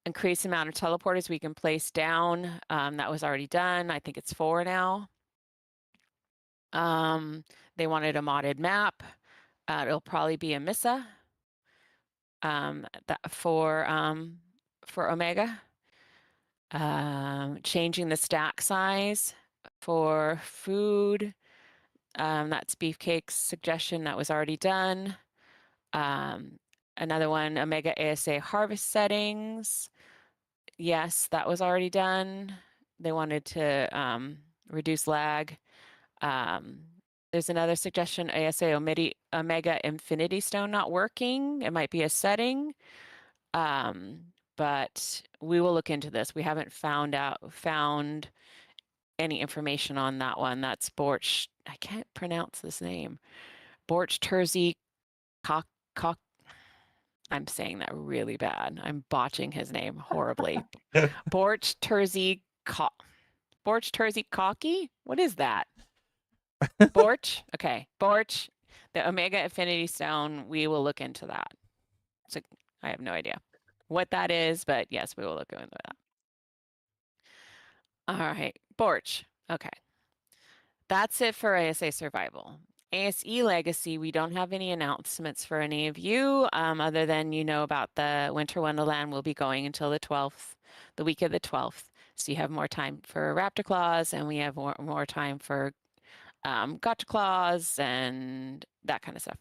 Increase the amount of teleporters we can place down. That was already done. I think it's 4 now. They wanted a modded map. It'll probably be a Missa. For Omega. Changing the stack size for food. That's Beefcake's suggestion. That was already done. Another one, Omega ASA harvest settings. Yes, that was already done. They wanted to reduce lag. There's another suggestion, ASA Omega Infinity Stone not working. It might be a setting, but but we will look into this. We haven't found any information on that one. That's Borch. I can't pronounce this name. Borch Terzi Cock. I'm saying that really bad. I'm botching his name horribly. Borch Terzi Cocky? What is that? Borch? Okay. Borch, the Omega Affinity Stone, we will look into that. So I have no idea what that is, but yes, we will look into that. All right, Borch. Okay. That's it for ASA Survival. ASE Legacy, we don't have any announcements for any of you, other than you know about the Winter Wonderland will be going until the 12th, the week of the 12th. So you have more time for Raptor Claws, and we have more time for Gotcha Claws and that kind of stuff.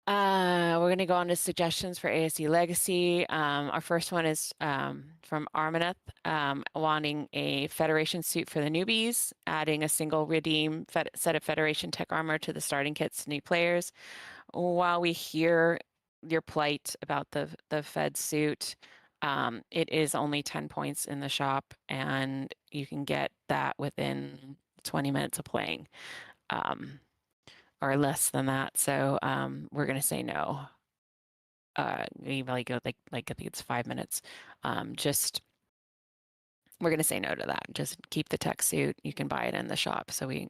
We're going to go on to suggestions for ASE Legacy. Our first one is from Armaneth, wanting a Federation suit for the newbies, adding a single redeem set of Federation tech armor to the starting kits to new players. While we hear your plight about the Fed suit, it is only 10 points in the shop, and you can get that within 20 minutes of playing. Or less than that. So we're gonna say no. We really go like I think it's 5 minutes. We're gonna say no to that. Just keep the tech suit. You can buy it in the shop, so we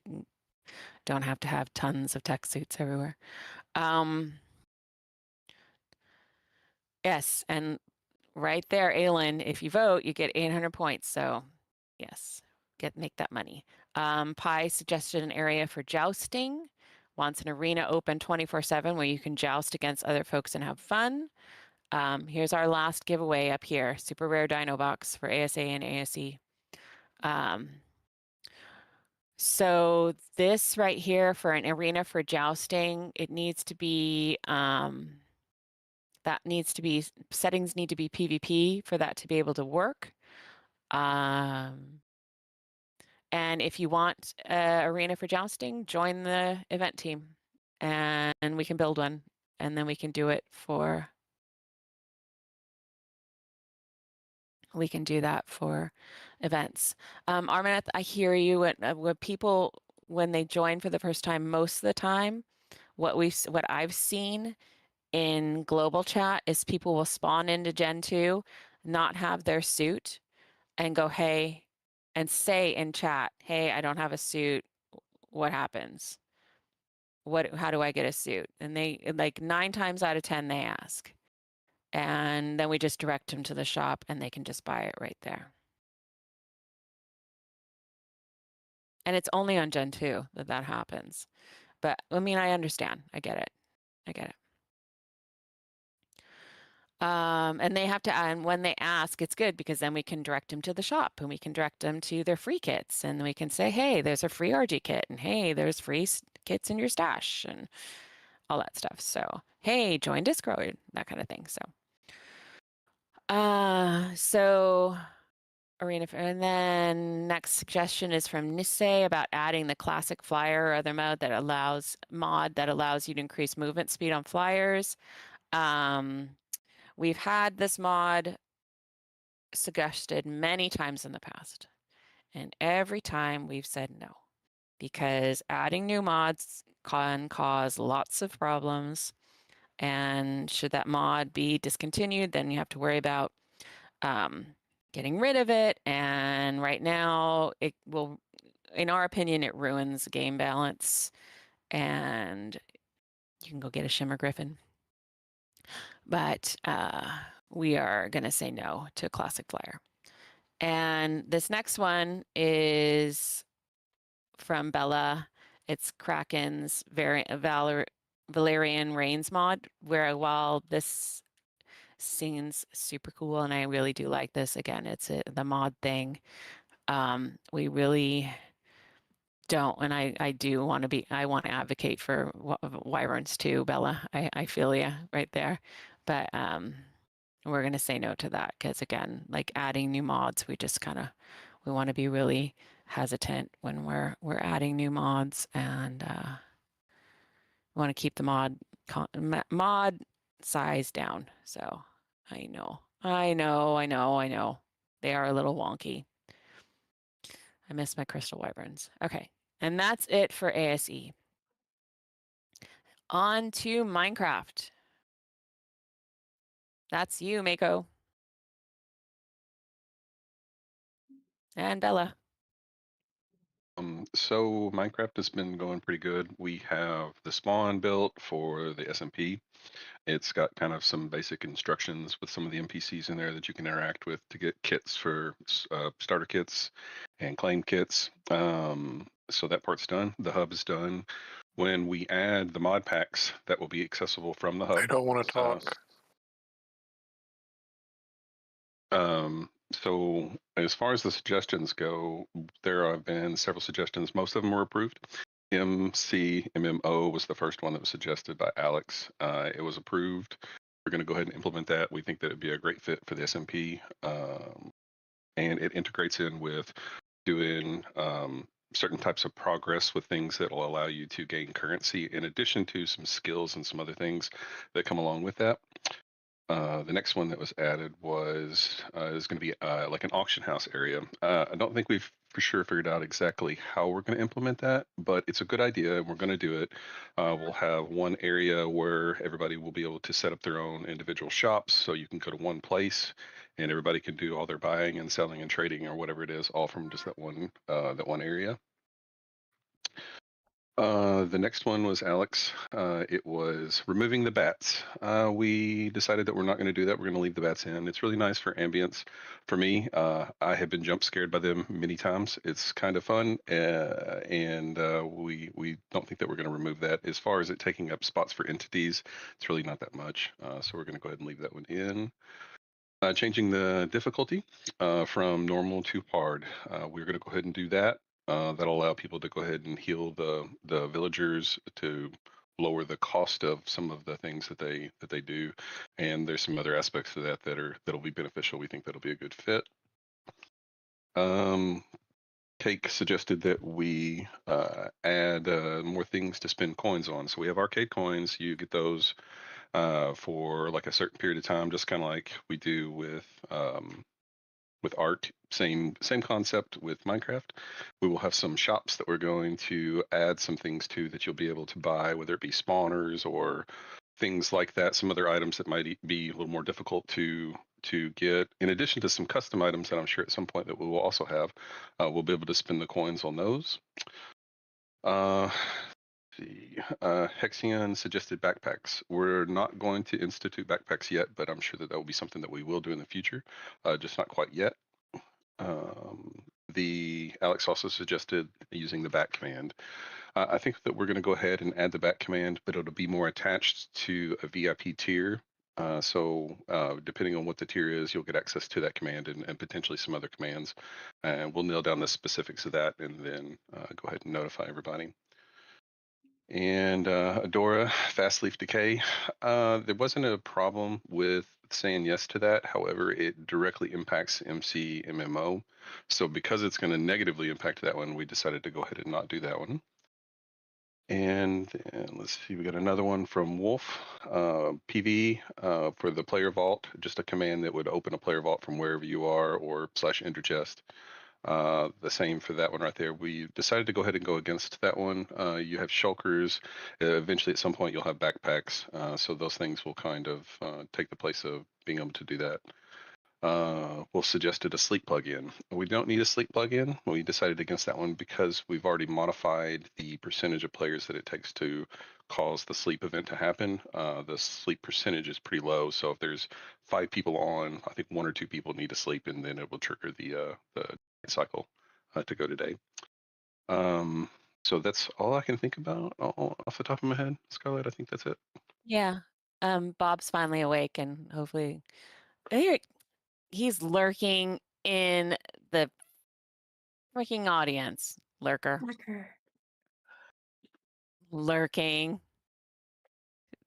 don't have to have tons of tech suits everywhere. Yes, and right there, Aylin, if you vote, you get 800 points. So yes, make that money. Pi suggested an area for jousting. Wants an arena open 24/7 where you can joust against other folks and have fun. Here's our last giveaway up here, super rare dino box for ASA and ASE. So this right here for an arena for jousting, it needs to be, settings need to be PvP for that to be able to work. And if you want an arena for jousting, join the event team and we can build one, and then we can do it for, we can do that for events. Armaneth, I hear you. When people, when they join for the first time, most of the time, what I've seen in global chat is people will spawn into Gen 2, not have their suit, and go, hey, and say in chat, hey, I don't have a suit. What happens? How do I get a suit? And they, like 9 times out of 10, they ask. And then we just direct them to the shop and they can just buy it right there. And it's only on Gen 2 that happens. But I mean, I understand. I get it. I get it. And they have to, and when they ask, it's good because then we can direct them to the shop and we can direct them to their free kits, and we can say, hey, there's a free RG kit, and hey, there's free kits in your stash and all that stuff. So, hey, join Discord, that kind of thing. So arena, and then next suggestion is from Nisei about adding the classic flyer or other mod that allows you to increase movement speed on flyers. We've had this mod suggested many times in the past, and every time we've said no, because adding new mods can cause lots of problems, and should that mod be discontinued, then you have to worry about getting rid of it, and right now it will, in our opinion, it ruins game balance, and you can go get a Shimmer Griffin. But we are going to say no to Classic Flyer. And this next one is from Bella. It's Kraken's Valerian Reigns mod, where while this seems super cool and I really do like this, again, it's the mod thing. We really don't, and I do want to be, I want to advocate for Wyverns too, Bella. I feel you right there. But we're going to say no to that because, again, like adding new mods, we just kind of, we want to be really hesitant when we're adding new mods, and we want to keep the mod size down. So I know I know. They are a little wonky. I miss my crystal wyverns. Okay, and that's it for ASE. On to Minecraft. That's you, Mako. And Bella. So Minecraft has been going pretty good. We have the spawn built for the SMP. It's got kind of some basic instructions with some of the NPCs in there that you can interact with to get kits for starter kits and claim kits. So that part's done. The hub is done. When we add the mod packs, that will be accessible from the hub. I don't want to talk. So as far as the suggestions go, there have been several suggestions. Most of them were approved. MMO was the first one that was suggested by Alex. It was approved. We're going to go ahead and implement that. We think that it'd be a great fit for the SMP. And it integrates in with doing certain types of progress with things that will allow you to gain currency in addition to some skills and some other things that come along with that. The next one that was added was is going to be like an auction house area. I don't think we've for sure figured out exactly how we're going to implement that, but it's a good idea and we're going to do it. We'll have one area where everybody will be able to set up their own individual shops, so you can go to one place and everybody can do all their buying and selling and trading or whatever it is, all from just that one area. The next one was Alex. It was removing the bats. We decided that we're not going to do that. We're going to leave the bats in. It's really nice for ambience. For me, I have been jump scared by them many times. It's kind of fun, and we don't think that we're going to remove that. As far as it taking up spots for entities, it's really not that much. So we're going to go ahead and leave that one in. Changing the difficulty from normal to hard. We're going to go ahead and do that. That'll allow people to go ahead and heal the villagers to lower the cost of some of the things that they do, and there's some other aspects of that'll be beneficial. We think that'll be a good fit. Cake suggested that we add more things to spend coins on. So we have arcade coins. You get those for like a certain period of time, just kind of like we do with Ark. Same concept with Minecraft. We will have some shops that we're going to add some things to that you'll be able to buy, whether it be spawners or things like that, some other items that might be a little more difficult to get, in addition to some custom items that I'm sure at some point that we will also have. We'll be able to spend the coins on those. Hexion suggested backpacks. We're not going to institute backpacks yet, but I'm sure that will be something that we will do in the future, just not quite yet. Alex also suggested using the back command. I think that we're going to go ahead and add the back command, but it'll be more attached to a VIP tier. So depending on what the tier is, you'll get access to that command and potentially some other commands. And we'll nail down the specifics of that and then go ahead and notify everybody. And Adora, Fast Leaf Decay. There wasn't a problem with saying yes to that. However, it directly impacts MC MMO. So because it's going to negatively impact that one, we decided to go ahead and not do that one. And let's see, we got another one from Wolf. PV for the player vault, just a command that would open a player vault from wherever you are or /enter chest. The same for that one right there. We decided to go ahead and go against that one. You have shulkers. Eventually, at some point, you'll have backpacks. So those things will kind of take the place of being able to do that. We'll suggested a sleep plugin. We don't need a sleep plugin. We decided against that one because we've already modified the percentage of players that it takes to cause the sleep event to happen. The sleep percentage is pretty low. So if there's 5 people on, I think 1 or 2 people need to sleep, and then it will trigger the cycle to go today. So that's all I can think about off the top of my head. Scarlett, I think that's it. Yeah. Bob's finally awake and hopefully he's lurking in the freaking audience. Lurking.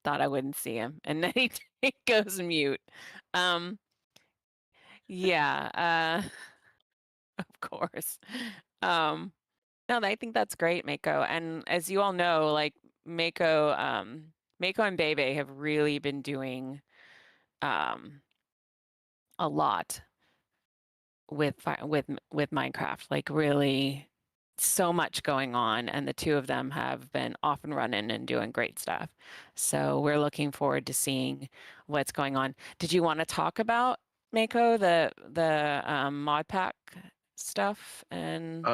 Thought I wouldn't see him. And then he goes mute. Yeah, of course. No, I think that's great, Mako. And as you all know, like Mako and Bebe have really been doing a lot with Minecraft. Like really, so much going on, and the two of them have been off and running and doing great stuff. So we're looking forward to seeing what's going on. Did you want to talk about Mako, the mod pack stuff and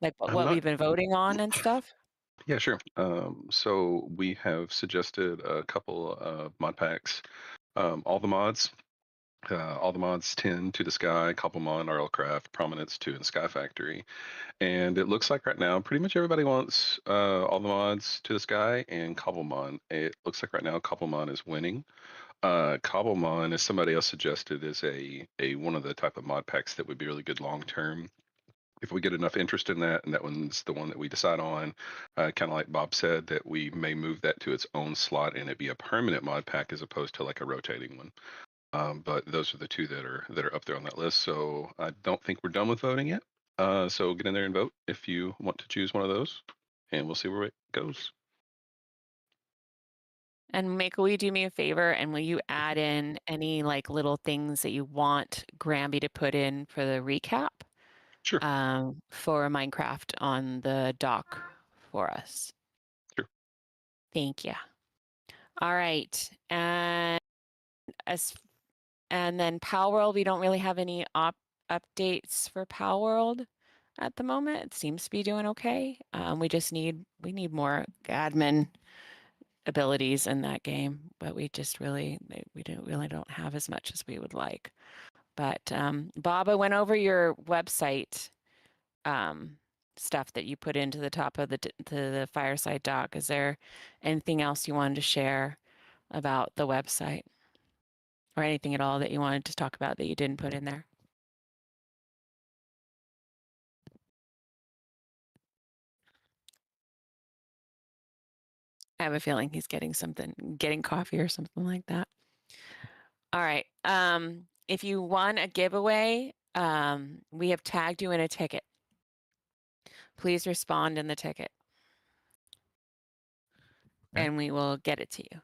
like I'm what not. we've been voting on and stuff? Yeah, sure. So we have suggested a couple of mod packs. All the mods 10 to the Sky, Cobblemon, RLCraft, Prominence 2, and Sky Factory. And it looks like right now, pretty much everybody wants all the mods to the Sky and Cobblemon. It looks like right now Cobblemon is winning. Cobblemon, as somebody else suggested, is a one of the type of mod packs that would be really good long term. If we get enough interest in that, and that one's the one that we decide on, kind of like Bob said, that we may move that to its own slot and it be a permanent mod pack as opposed to like a rotating one. But those are the two that are up there on that list. So I don't think we're done with voting yet. So get in there and vote if you want to choose one of those, and we'll see where it goes. And Mako, will you do me a favor and will you add in any like little things that you want Gramby to put in for the recap? Sure. For Minecraft on the dock for us. Sure. Thank you. All right, and then Power World, we don't really have any updates for Power World at the moment. It seems to be doing okay. We just need more admin abilities in that game, but we don't have as much as we would like. But Bob, I went over your website stuff that you put into the top of the Fireside doc. Is there anything else you wanted to share about the website, or anything at all that you wanted to talk about that you didn't put in there? I have a feeling he's getting coffee or something like that. All right. If you won a giveaway, we have tagged you in a ticket. Please respond in the ticket. Okay. And we will get it to you.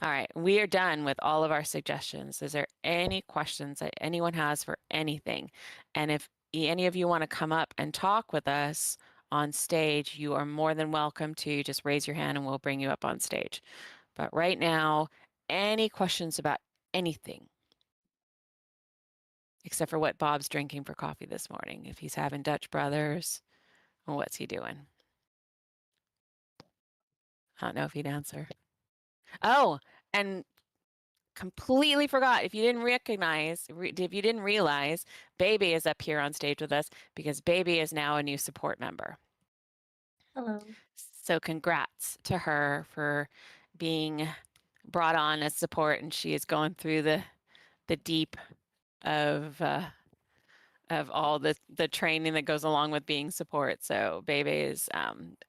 All right, we are done with all of our suggestions. Is there any questions that anyone has for anything? And if any of you want to come up and talk with us on stage, you are more than welcome to just raise your hand and we'll bring you up on stage. But right now, any questions about anything? Except for what Bob's drinking for coffee this morning. If he's having Dutch Brothers, well, what's he doing? I don't know if he'd answer. Oh, and completely forgot. If you didn't realize, Baby is up here on stage with us because Baby is now a new support member. Hello. So congrats to her for being brought on as support, and she is going through the deep of all the training that goes along with being support. So Baby is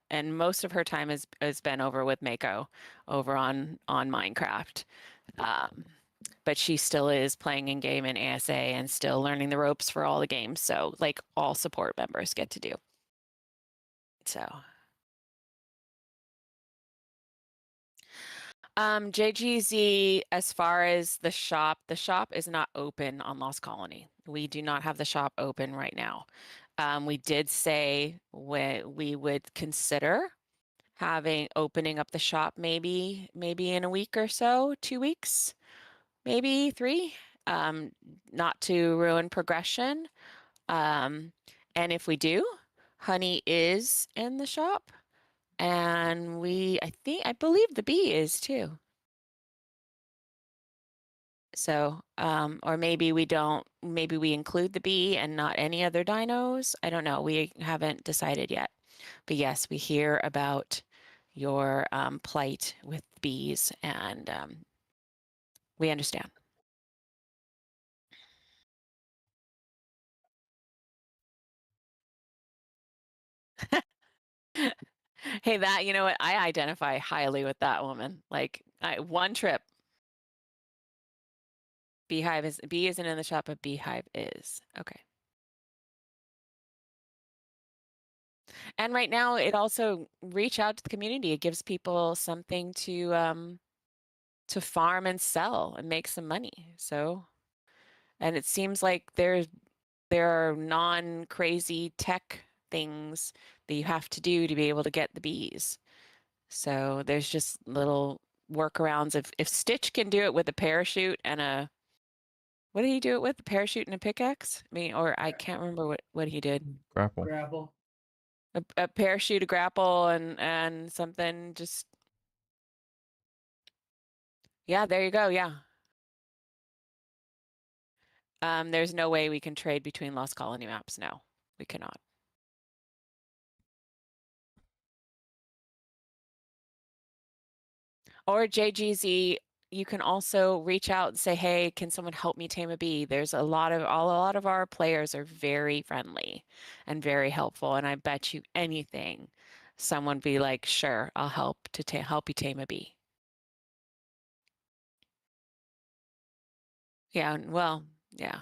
and most of her time has been over with Mako over on Minecraft. But she still is playing in game in ASA and still learning the ropes for all the games. So like all support members get to do. So JGZ, as far as the shop is not open on Lost Colony. We do not have the shop open right now. We did say we would consider opening up the shop maybe in a week or so, 2 weeks, maybe 3, not to ruin progression. And if we do, Honey is in the shop. And I believe the bee is too. So, or maybe we include the bee and not any other dinos. I don't know. We haven't decided yet. But yes, we hear about your plight with bees, and we understand. Hey, you know what? I identify highly with that woman. Like, one trip. Bee isn't in the shop, but Beehive is. Okay. And right now, it also reach out to the community. It gives people something to farm and sell and make some money. So And it seems like there are non-crazy tech things that you have to do to be able to get the bees. So there's just little workarounds. If Stitch can do it with a parachute and a, what did he do it with? A parachute and a pickaxe? I mean, or I can't remember what he did. Grapple. Grapple. A parachute, a grapple, and something. Just yeah, there you go. Yeah. There's no way we can trade between Lost Colony maps. No, we cannot. Or JGZ, you can also reach out and say, hey, can someone help me tame a bee? There's a lot of our players are very friendly and very helpful. And I bet you anything, someone be like, sure, I'll help to help you tame a bee. Yeah, well, yeah.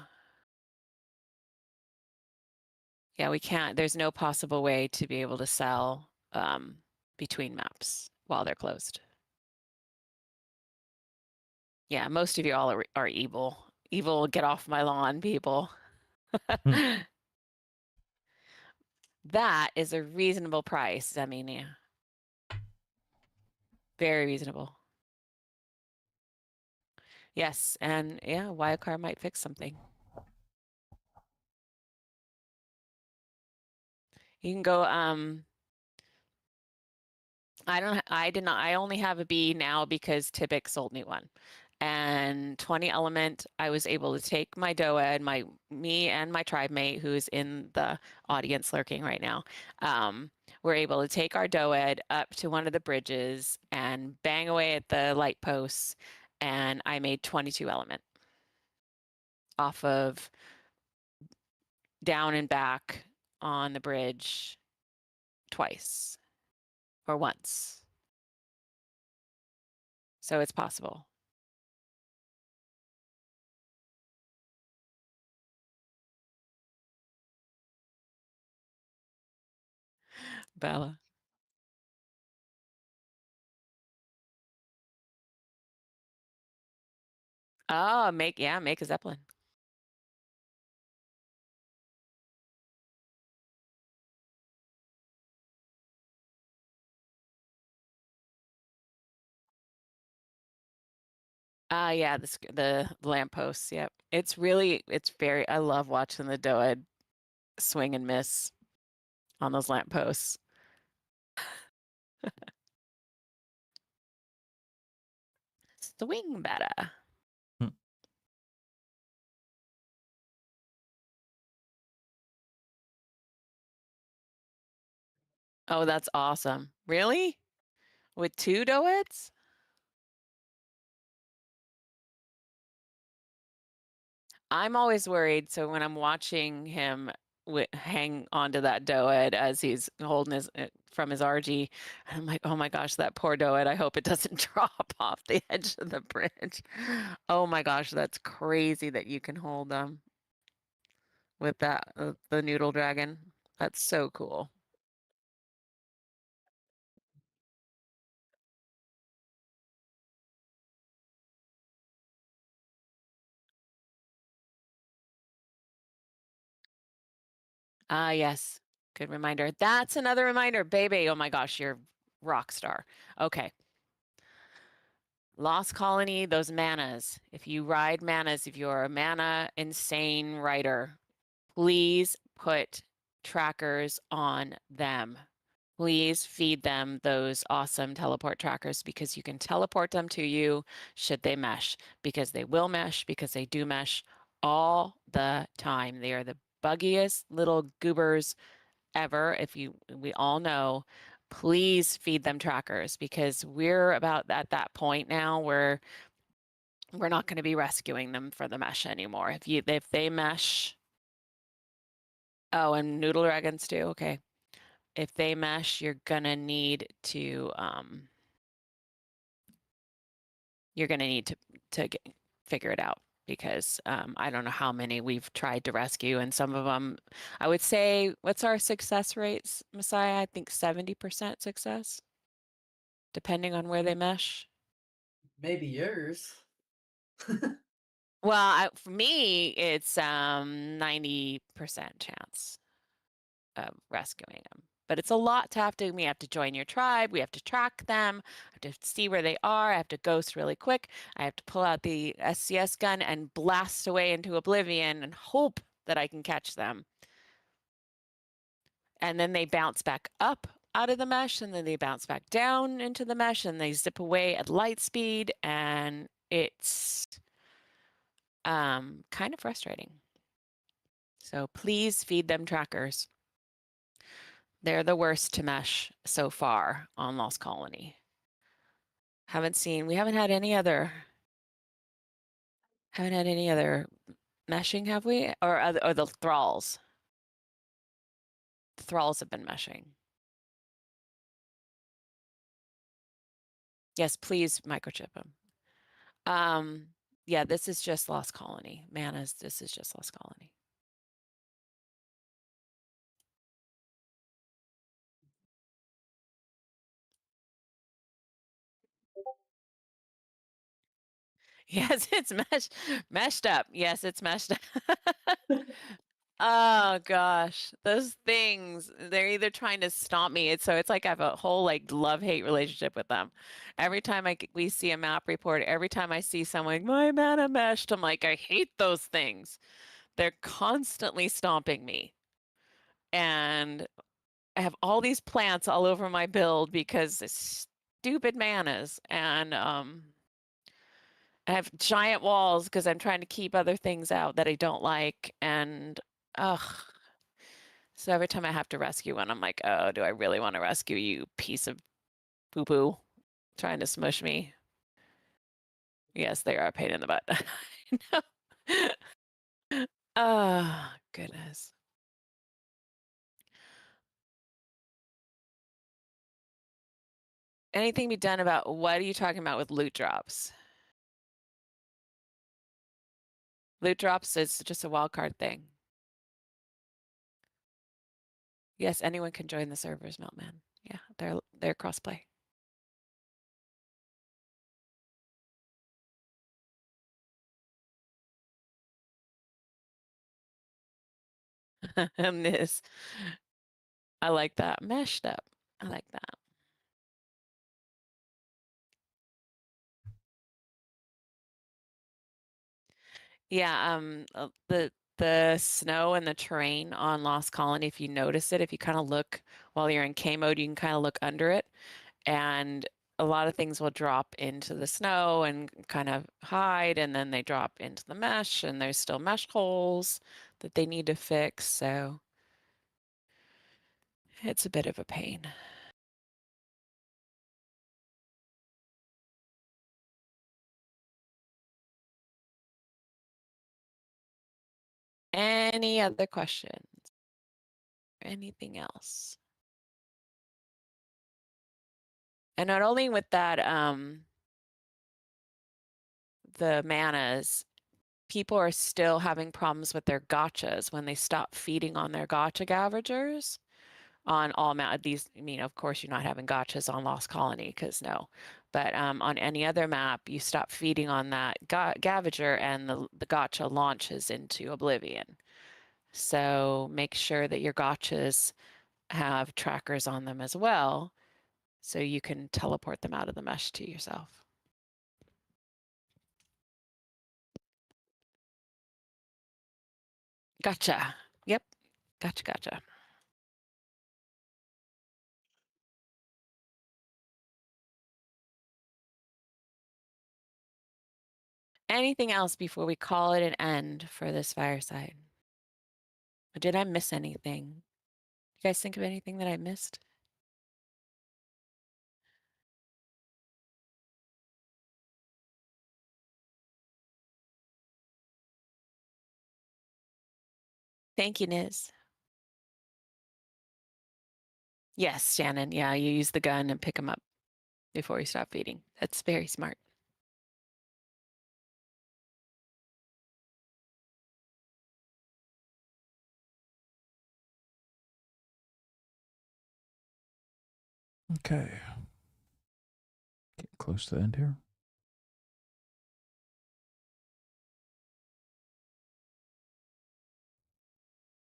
Yeah, we can't, there's no possible way to be able to sell between maps while they're closed. Yeah, most of you all are evil. Evil, get off my lawn, people. That is a reasonable price. I mean, yeah. Very reasonable. Yes, and yeah, wildcard might fix something. You can go, I only have a B now because Tibic sold me one. And 20 element, I was able to take my DOED, me and my tribe mate who's in the audience lurking right now. We're able to take our DOED up to one of the bridges and bang away at the light posts. And I made 22 element off of down and back on the bridge twice or once. So it's possible. Bella. Oh, make a Zeppelin. Yeah, the lampposts. Yep. It's very, I love watching the DOED swing and miss on those lampposts. Swing better. Oh, that's awesome. Really? With 2 DOEDs? I'm always worried. So when I'm watching him hang onto that DOED as he's holding his from his RG, I'm like, oh my gosh, that poor DOED. I hope it doesn't drop off the edge of the bridge. Oh my gosh, that's crazy that you can hold them with that the noodle dragon. That's so cool. Ah, yes. Good reminder. That's another reminder, baby. Oh my gosh, you're rock star. Okay. Lost Colony, those manas. If you ride manas, if you're a mana insane rider, please put trackers on them. Please feed them those awesome teleport trackers because you can teleport them to you should they mesh, because they will mesh, because they do mesh all the time. They are the buggiest little goobers ever. We all know, please feed them trackers because we're about at that point now where we're not going to be rescuing them for the mesh anymore. If they mesh, oh, and noodle dragons too. Okay. If they mesh, you're gonna need to figure it out because I don't know how many we've tried to rescue, and some of them, I would say, what's our success rates, Messiah? I think 70% success, depending on where they mesh. Maybe yours. Well, for me, it's 90% chance of rescuing them. But it's a lot to have to. We have to join your tribe. We have to track them. I have to see where they are. I have to ghost really quick. I have to pull out the SCS gun and blast away into oblivion and hope that I can catch them. And then they bounce back up out of the mesh, and then they bounce back down into the mesh, and they zip away at light speed, and it's kind of frustrating. So please feed them trackers. They're the worst to mesh so far on Lost Colony. We haven't had any other meshing, have we? Or the thralls. The thralls have been meshing. Yes, please microchip them. Yeah, this is just Lost Colony. This is just Lost Colony. Yes, it's meshed up. Yes, it's meshed up. Oh gosh, those things, they're either trying to stomp me. It's like I have a whole like love-hate relationship with them. Every time we see a map report, every time I see someone, my mana meshed, I'm like, I hate those things. They're constantly stomping me. And I have all these plants all over my build because it's stupid manas. And I have giant walls because I'm trying to keep other things out that I don't like. And ugh. So every time I have to rescue one, I'm like, oh, do I really want to rescue you, piece of poo-poo, trying to smush me? Yes, they are a pain in the butt. I know. Oh, goodness. Anything be done about what are you talking about with loot drops? Loot drops is just a wildcard thing. Yes, anyone can join the servers, Meltman. Yeah, they're crossplay. And this, I like that. Meshed up. I like that. Yeah, the snow and the terrain on Lost Colony, if you notice it, if you kind of look while you're in K mode, you can kind of look under it, and a lot of things will drop into the snow and kind of hide, and then they drop into the mesh, and there's still mesh holes that they need to fix, so it's a bit of a pain. Any other questions? Anything else? And not only with that, the manas, people are still having problems with their gotchas when they stop feeding on their gotcha gougers on all these. I mean, of course, you're not having gotchas on Lost Colony because no, but on any other map, you stop feeding on that gavager and the gotcha launches into oblivion. So make sure that your gotchas have trackers on them as well, so you can teleport them out of the mesh to yourself. Gotcha. Yep. Gotcha. Anything else before we call it an end for this fireside? Or did I miss anything? You guys think of anything that I missed? Thank you, Niz. Yes, Shannon. Yeah, you use the gun and pick them up before you stop feeding. That's very smart. Okay. Getting close to the end here.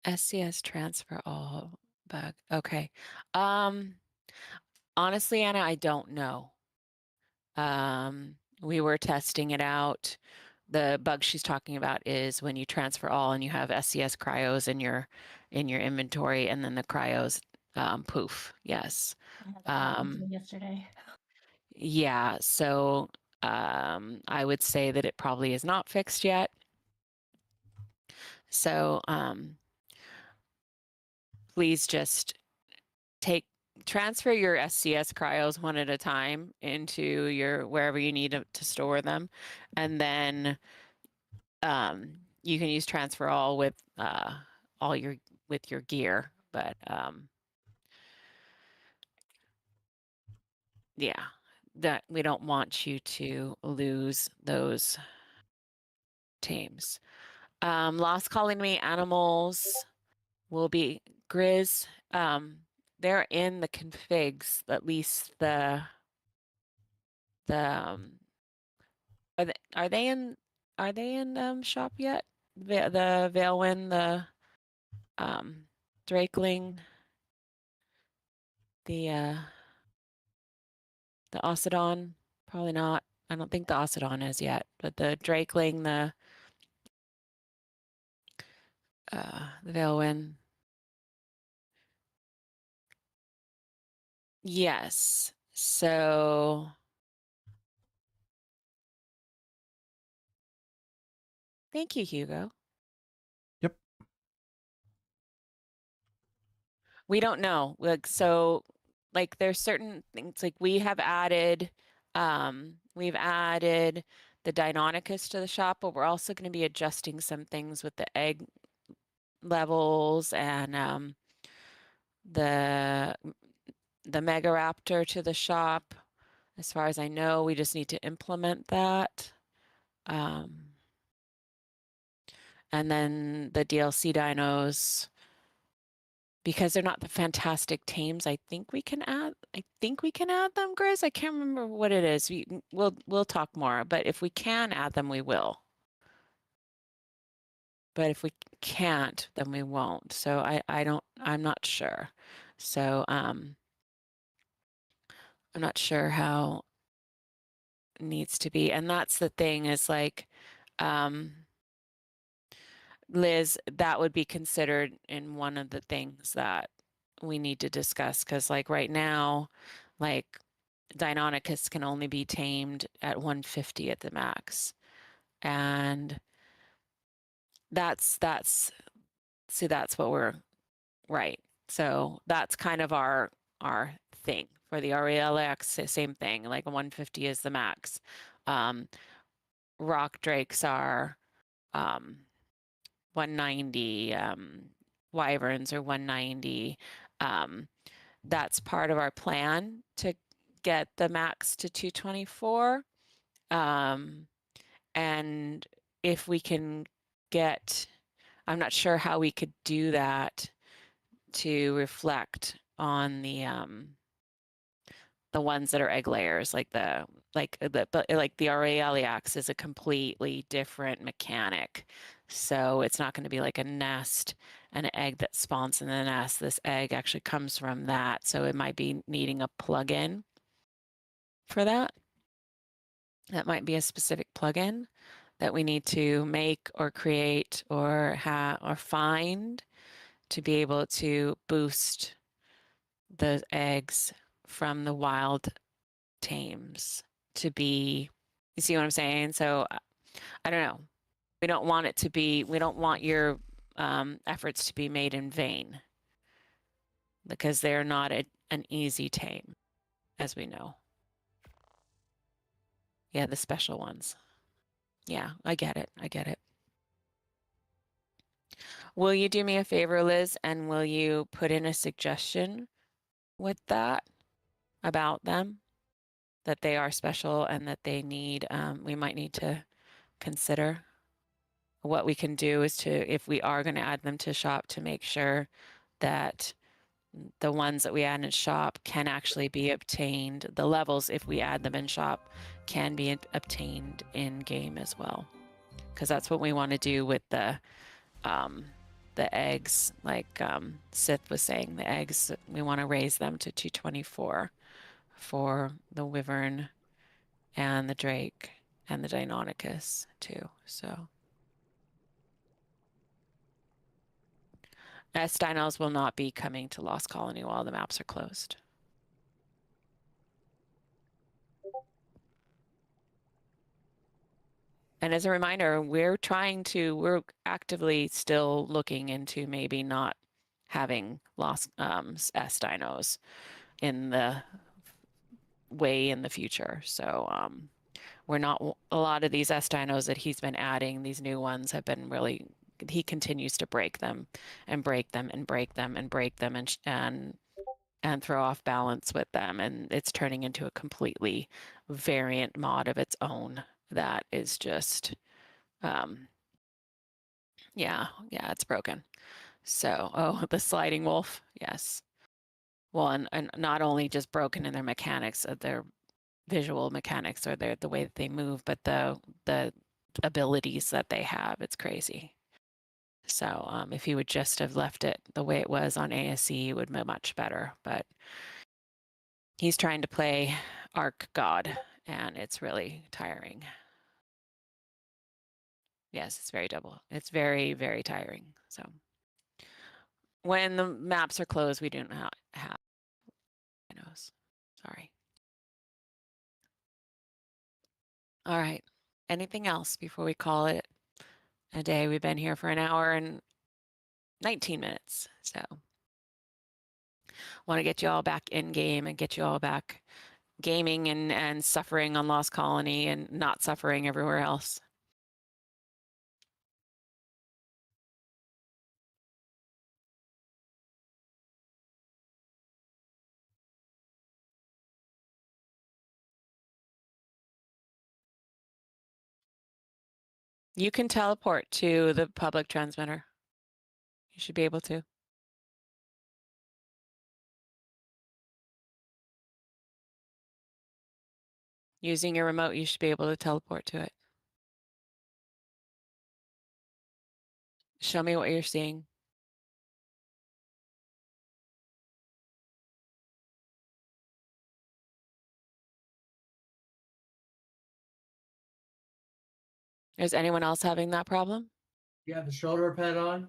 SCS transfer all bug. Okay. Honestly, Anna, I don't know. We were testing it out. The bug she's talking about is when you transfer all and you have SCS cryos in your inventory, and then the cryos poof. Yes. I had that happen Um, yesterday. Yeah. So I would say that it probably is not fixed yet. So please just transfer your SCS cryos one at a time into your wherever you need to store them, and then you can use transfer all with your gear. But yeah, that we don't want you to lose those tames. Lost colony animals will be Grizz. They're in the configs, at least the are they in shop yet? The Veilwind, the Drakeling, the Ocedon, probably not. I don't think the Ocedon is yet, but the Drakeling, the Veilwind. Yes. So thank you, Hugo. Yep. We don't know. Like there's certain things like we've added the Deinonychus to the shop, but we're also going to be adjusting some things with the egg levels and the Megaraptor to the shop. As far as I know, we just need to implement that. And then the DLC dinos, because they're not the fantastic tames, I think we can add them, Grizz. I can't remember what it is. We'll talk more, but if we can add them, we will. But if we can't, then we won't. So I'm not sure. So I'm not sure how it needs to be. And that's the thing is like, Liz, that would be considered in one of the things that we need to discuss, because like right now, like Deinonychus can only be tamed at 150 at the max. And that's what we're right. So that's kind of our thing for the RELX, same thing, like 150 is the max. Rock Drakes are 190, Wyverns are 190. That's part of our plan to get the max to 224. And if we can get, I'm not sure how we could do that to reflect on the ones that are egg layers, like the Aureliax is a completely different mechanic. So it's not going to be like a nest and an egg that spawns in the nest. This egg actually comes from that. So it might be needing a plugin for that. That might be a specific plugin that we need to make or create or find to be able to boost the eggs from the wild tames to be, you see what I'm saying? So I don't know. We don't want your efforts to be made in vain, because they're not an easy tame, as we know. Yeah, the special ones. Yeah, I get it. Will you do me a favor, Liz, and will you put in a suggestion with that about them, that they are special and that they need, we might need to consider? What we can do is if we are going to add them to shop, to make sure that the ones that we add in shop can actually be obtained. The levels, if we add them in shop, can be obtained in game as well, because that's what we want to do with the the eggs, like Sith was saying, the eggs, we want to raise them to 224 for the Wyvern and the Drake and the Deinonychus too. So S-Dinos will not be coming to Lost Colony while the maps are closed. And as a reminder, we're actively still looking into maybe not having lost S-Dinos in the way in the future. So we're not, a lot of these S-Dinos that he's been adding, these new ones have been really, he continues to break them and break them and break them and break them and throw off balance with them. And it's turning into a completely variant mod of its own that is just, yeah, it's broken. So, oh, the sliding wolf, yes. Well, and not only just broken in their mechanics, their visual mechanics or the way that they move, but the abilities that they have, it's crazy. So if he would just have left it the way it was on ASE, it would be much better. But he's trying to play Ark God, and it's really tiring. Yes, it's very double. It's very, very tiring. So when the maps are closed, we do not have dinos. Sorry. All right. Anything else before we call it a day? We've been here for an hour and 19 minutes. So want to get you all back in game and get you all back gaming and suffering on Lost Colony and not suffering everywhere else. You can teleport to the public transmitter. You should be able to. Using your remote, you should be able to teleport to it. Show me what you're seeing. Is anyone else having that problem? You have the shoulder pad on?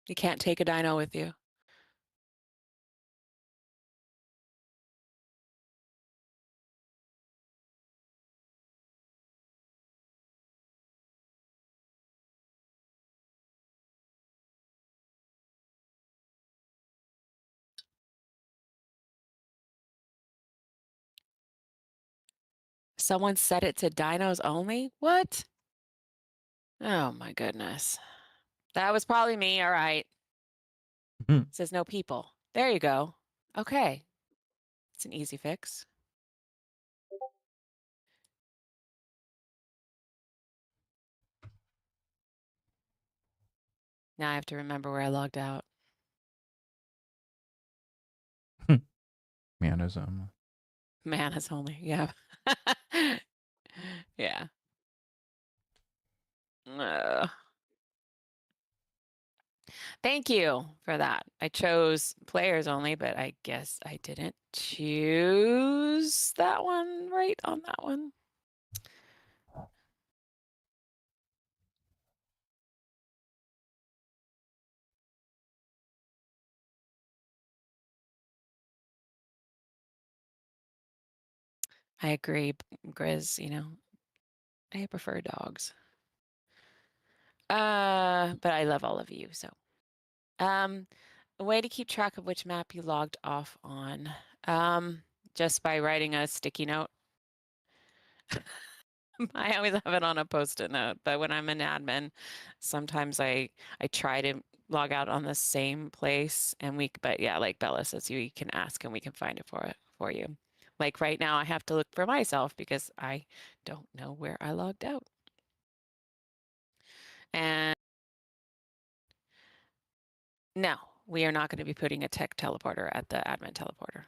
You can't take a dino with you. Someone set it to dinos only? What? Oh my goodness. That was probably me. All right. It says no people. There you go. Okay. It's an easy fix. Now I have to remember where I logged out. Manas only. Manas only. Yeah. Yeah. Thank you for that. I chose players only, but I guess I didn't choose that one right on that one. I agree, Grizz, you know, I prefer dogs. But I love all of you, so. A way to keep track of which map you logged off on. Just by writing a sticky note. I always have it on a post-it note, but when I'm an admin, sometimes I try to log out on the same place and but yeah, like Bella says, you can ask and we can find it for you. Like right now I have to look for myself because I don't know where I logged out. And no, we are not going to be putting a tech teleporter at the admin teleporter.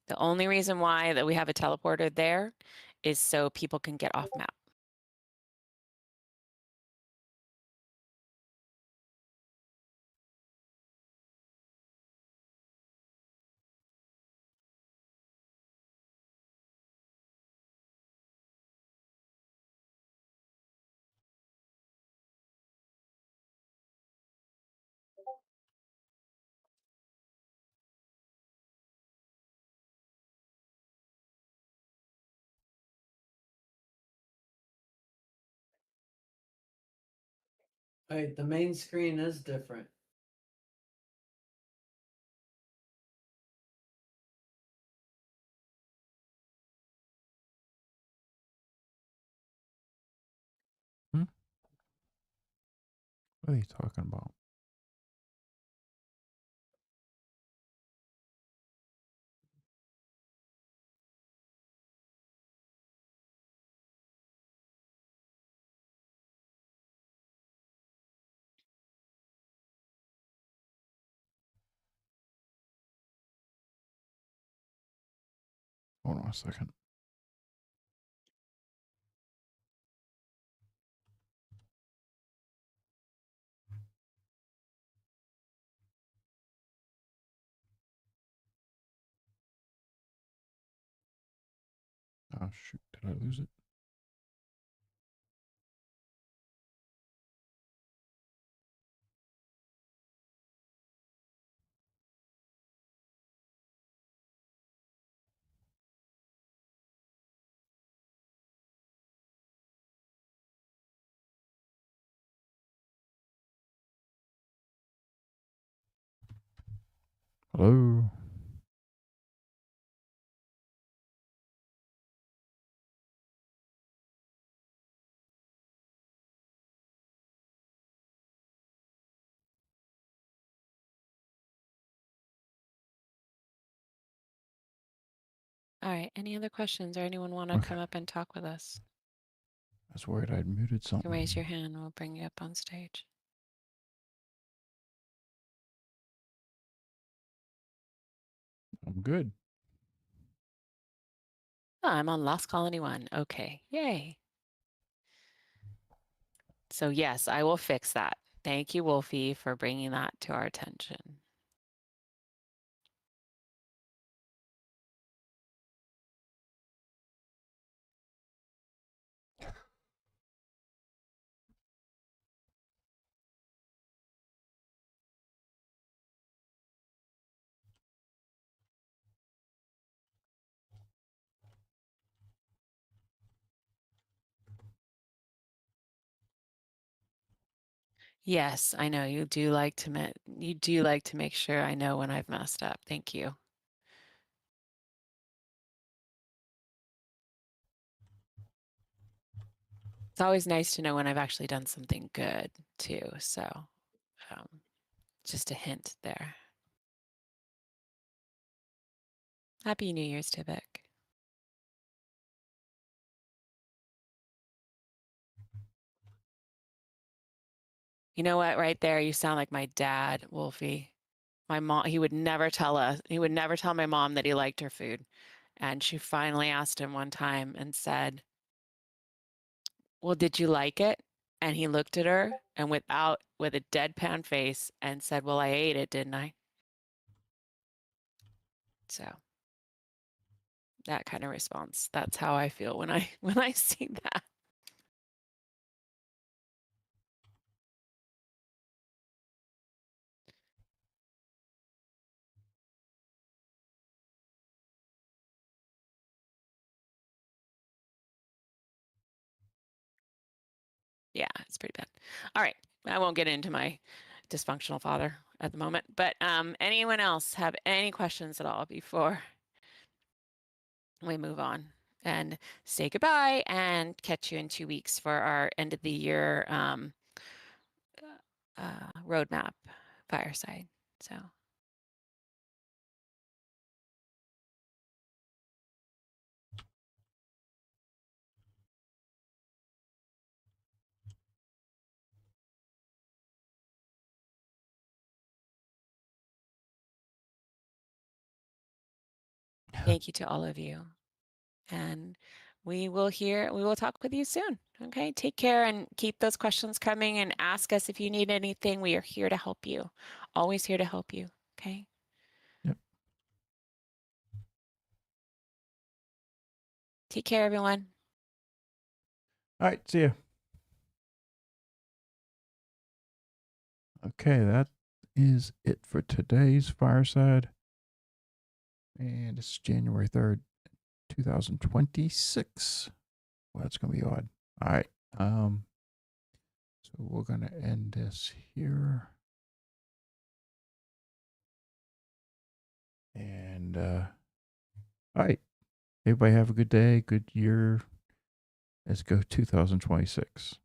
The only reason why that we have a teleporter there is so people can get off map. Wait, the main screen is different. What are you talking about? Hold on a second. Oh, shoot. Did I lose it? Hello? All right. Any other questions or anyone want to Okay. come up and talk with us? I was worried I'd muted You can something. raise your hand. We'll bring you up on stage. I'm good. Oh, I'm on Lost Colony 1. Okay. Yay. So yes, I will fix that. Thank you, Wolfie, for bringing that to our attention. Yes, I know you do like to make sure I know when I've messed up. Thank you. It's always nice to know when I've actually done something good too. So just a hint there. Happy New Year's, Tibek. You know what? Right there, you sound like my dad, Wolfie. My mom, he would never tell my mom that he liked her food. And she finally asked him one time and said, well, did you like it? And he looked at her and with a deadpan face and said, well, I ate it, didn't I? So that kind of response, that's how I feel when I see that. Yeah, it's pretty bad. All right, I won't get into my dysfunctional father at the moment, but anyone else have any questions at all before we move on and say goodbye and catch you in 2 weeks for our end of the year roadmap fireside. So. Thank you to all of you. And we will talk with you soon. Okay, take care and keep those questions coming and ask us if you need anything. We are here to help you. Always here to help you. Okay. Yep. Take care, everyone. All right. See ya. Okay. That is it for today's fireside. And it's January 3rd, 2026. Well, that's going to be odd. All right. So So we're going to end this here. And all right. Everybody have a good day, good year. Let's go 2026.